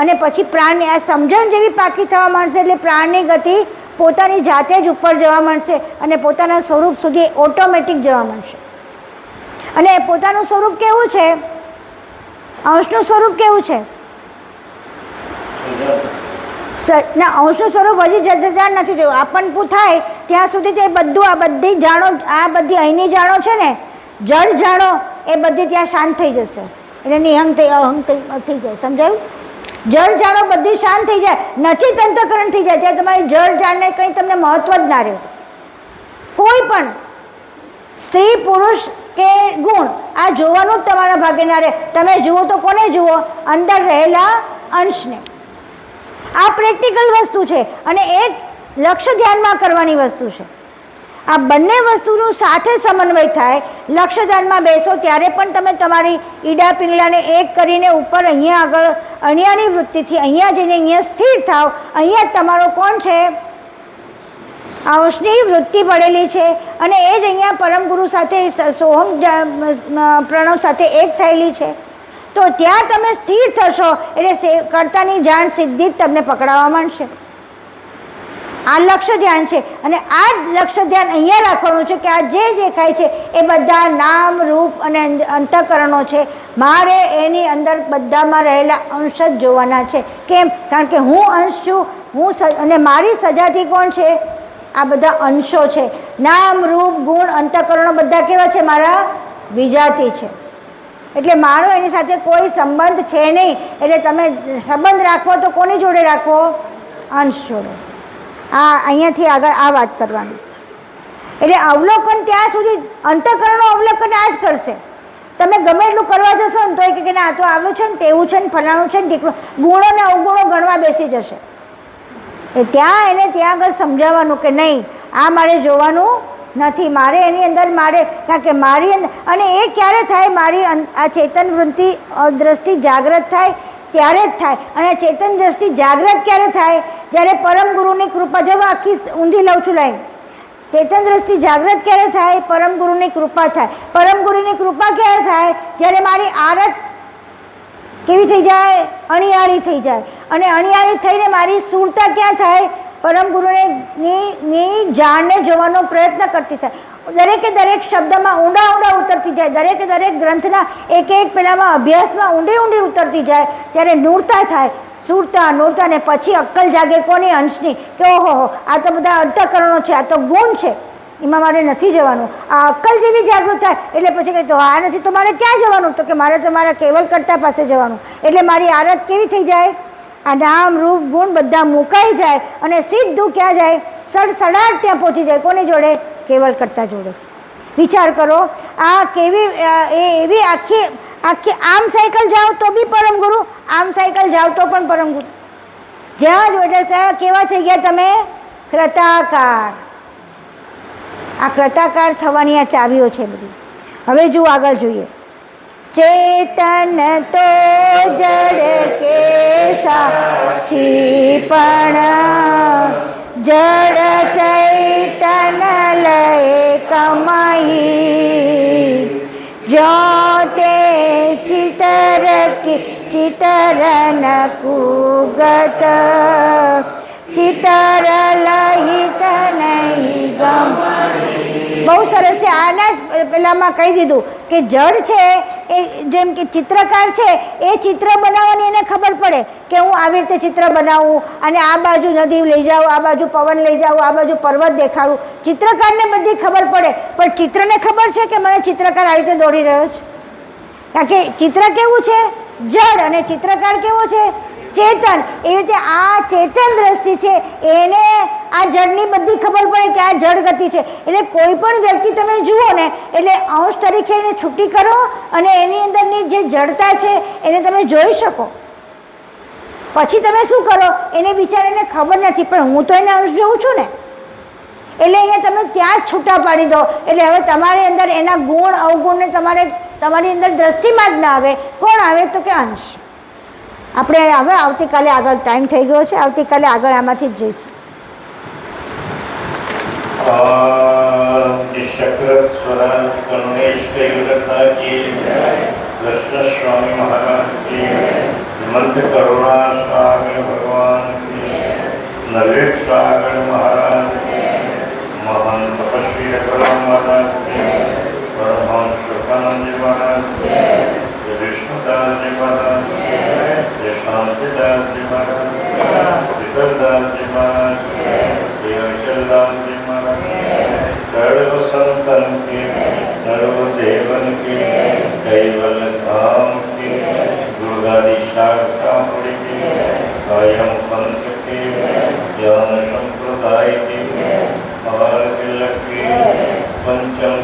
અને પછી પ્રાણની આ સમજણ જેવી પાકી થવા માંડશે એટલે પ્રાણની ગતિ પોતાની જાતે જ ઉપર જવા માંડશે અને પોતાના સ્વરૂપ સુધી ઓટોમેટિક જવા માંડશે. અને પોતાનું સ્વરૂપ કેવું છે, અંશનું સ્વરૂપ કેવું છે, ના અંશનું સ્વરૂપ હજી જાણ નથી થયું. આપનપું થાય ત્યાં સુધી તે બધું આ બધી જાણો, આ બધી અહીંની જાણો છે ને, જળ જાણો એ બધી ત્યાં શાંત થઈ જશે. એટલે નિહંગ થઈ અહંગ થઈ જાય. સમજાયું? જળ જાણો બધી શાંત થઈ જાય, નચિત અંતઃકરણ થઈ જાય, ત્યાં તમારી જળ જાણને કંઈ તમને મહત્વ જ ના રહે. કોઈ પણ સ્ત્રી પુરુષ કે ગુણ આ જોવાનું જ તમારા ભાગે ના રહે. તમે જુઓ તો કોને જુઓ, અંદર રહેલા અંશને. આ પ્રેક્ટિકલ વસ્તુ છે અને એક લક્ષ્ય ધ્યાનમાં કરવાની વસ્તુ છે. આ બંને વસ્તુનું સાથે સમન્વય થાય. લક્ષ્ય ધ્યાનમાં બેસો ત્યારે પણ તમે તમારી ઈડા પિંગલાને એક કરીને ઉપર અહીંયા આગળ અણિયાની વૃત્તિથી અહીંયા જઈને અહીંયા સ્થિર થાવ. અહીંયા જ તમારો કોણ છે, અંશની વૃત્તિ પડેલી છે અને એ જ અહીંયા પરમ ગુરુ સાથે સોહમ પ્રણવ સાથે એક થયેલી છે. તો ત્યાં તમે સ્થિર થશો એટલે કર્તાની જાણ સિદ્ધિ જ તમને પકડાવવા માંડશે. આ લક્ષ્ય ધ્યાન છે અને આ જ લક્ષ્ય ધ્યાન અહીંયા રાખવાનું છે કે આ જે દેખાય છે એ બધા નામ રૂપ અને અંતઃકરણો છે. મારે એની અંદર બધામાં રહેલા અંશ જ જોવાના છે. કેમ? કારણ કે હું અંશ છું, હું અને મારી સજાથી કોણ છે, આ બધા અંશો છે. નામ રૂપ ગુણ અંતઃકરણો બધા કેવા છે, મારા વિજાતી છે. એટલે મારો એની સાથે કોઈ સંબંધ છે નહીં. એટલે તમે સંબંધ રાખવો તો કોની જોડે રાખવો, અંશ જોડે. અહીંયાથી આગળ આ વાત કરવાની. એટલે અવલોકન ત્યાં સુધી અંતઃકરણો અવલોકન આ જ કરશે. તમે ગમે એટલું કરવા જશો ને તો એ કે ના આ તો આવું છે ને તેવું છે ને ફલાણું છે ને ઢીકણું, ગુણો ને અવગુણો ગણવા બેસી જશે. એ ત્યાં એને ત્યાં આગળ સમજાવવાનું કે નહીં, આ મારે જોવાનું નથી, મારે એની અંદર મારે, કારણ કે મારી અંદર, અને એ ક્યારે થાય, મારી આ ચેતન વૃત્તિ દ્રષ્ટિ જાગૃત થાય ત્યારે જ થાય. અને ચેતન દ્રષ્ટિ જાગૃત ક્યારે થાય, જ્યારે પરમ ગુરુની કૃપા. જો આખી ઊંધી લઉં છું લાઈન, ચેતન દ્રષ્ટિ જાગૃત ક્યારે થાય, પરમ ગુરુની કૃપા થાય. પરમ ગુરુની કૃપા ક્યારે થાય, જ્યારે મારી આરત કેવી થઈ જાય, અણિયાળી થઈ જાય. અને અણિયાળી થઈને મારી સુરતા ક્યાં થાય, પરમ ગુરુને ની જાણને જોવાનો પ્રયત્ન કરતી થાય. દરેકે દરેક શબ્દમાં ઊંડા ઊંડા ઉતરતી જાય, દરેકે દરેક ગ્રંથના એક એક પેલામાં અભ્યાસમાં ઊંડી ઊંડી ઉતરતી જાય. ત્યારે નૂરતા થાય, સુરતા નૂરતા ને પછી અક્કલ જાગે કોની, અંશની, કે ઓહો આ તો બધા અંતઃકરણો છે, આ તો ગુણ છે, એમાં મારે નથી જવાનું. આ અક્કલ જેવી જાગૃત થાય એટલે પછી કહે તો આ નથી તો મારે ક્યાં જવાનું, તો કે મારે તો મારા કેવલ કર્તા પાસે જવાનું. એટલે મારી આરત કેવી થઈ જાય, આ નામ રૂપ ગુણ બધા મુકાઈ જાય અને સીધું ક્યાં જાય, સડસડાટ ત્યાં પહોંચી જાય. કોની જોડે, કેવલ કર્તા જોડે. વિચાર કરો આ કેવી એવી આખી આખી આમ સાયકલ જાઓ તો બી પરમ ગુરુ, આમ સાયકલ જાઓ તો પણ પરમ ગુરુ. જ્યાં જો એટલે કેવા થઈ ગયા તમે? કૃતાકાર. આ કૃતાકાર થવાની આ ચાવીઓ છે બધી. હવે જુઓ આગળ જોઈએ. ચેતન તો જડ કે સાક્ષી પણ જડ ચૈતન લય કમાઈ જો તે ચિતર ચિતરન કુગત ચિતર લહિત નહીં ગમ. બહુ સરસ છે. આના જ પેલામાં કહી દીધું કે જડ છે એ જેમ કે ચિત્રકાર છે એ ચિત્ર બનાવવાની એને ખબર પડે કે હું આવી રીતે ચિત્ર બનાવું અને આ બાજુ નદી લઈ જાઉં, આ બાજુ પવન લઈ જાઉં, આ બાજુ પર્વત દેખાડું. ચિત્રકારને બધી ખબર પડે, પણ ચિત્રને ખબર છે કે મને ચિત્રકાર આ રીતે દોરી રહ્યો છે. કારણ કે ચિત્ર કેવું છે? જડ. અને ચિત્રકાર કેવો છે? ચેતન. એવી રીતે આ ચેતન દ્રષ્ટિ છે એને આ જડની બધી ખબર પડે કે આ જડ ગતિ છે. એટલે કોઈ પણ વ્યક્તિ તમે જુઓ ને એટલે અંશ તરીકે એને છૂટી કરો અને એની અંદરની જે જડતા છે એને તમે જોઈ શકો. પછી તમે શું કરો? એને બિચારાને ખબર નથી, પણ હું તો એને અંશ જોઉં છું ને. એટલે અહીંયા તમે ત્યાં જ છૂટા પાડી દો. એટલે હવે તમારી અંદર એના ગુણ અવગુણને તમારી અંદર દ્રષ્ટિમાં જ ના આવે. કોણ આવે? તો કે અંશ. આપણે હવે આવતીકાલે આગળ ટાઈમ થઈ ગયો છે, આવતીકાલે આગળ આમાંથી જ જઈશું. કૃષ્ણ સ્વામી મહારાજ કી હેમંત કરુણા સાગર ભગવાન કી નરેશ સાગર મહારાજ મહાન તપસ્વી અકરમ મહારાજ પરમહંસ સુખાનંદજી મહારાજ વિષ્ણુદાસજી મહારાજ શાંતિદાસજી મહારાજ શીતલદાસજી મહારાજ અચલદાસજી મહારાજ સર્વ સંતન की सर्वदेवन की कैवल धाम की दुर्गादी शाखापुरी की कायम पंथ की ज्ञान संप्रदाय की और की पंचम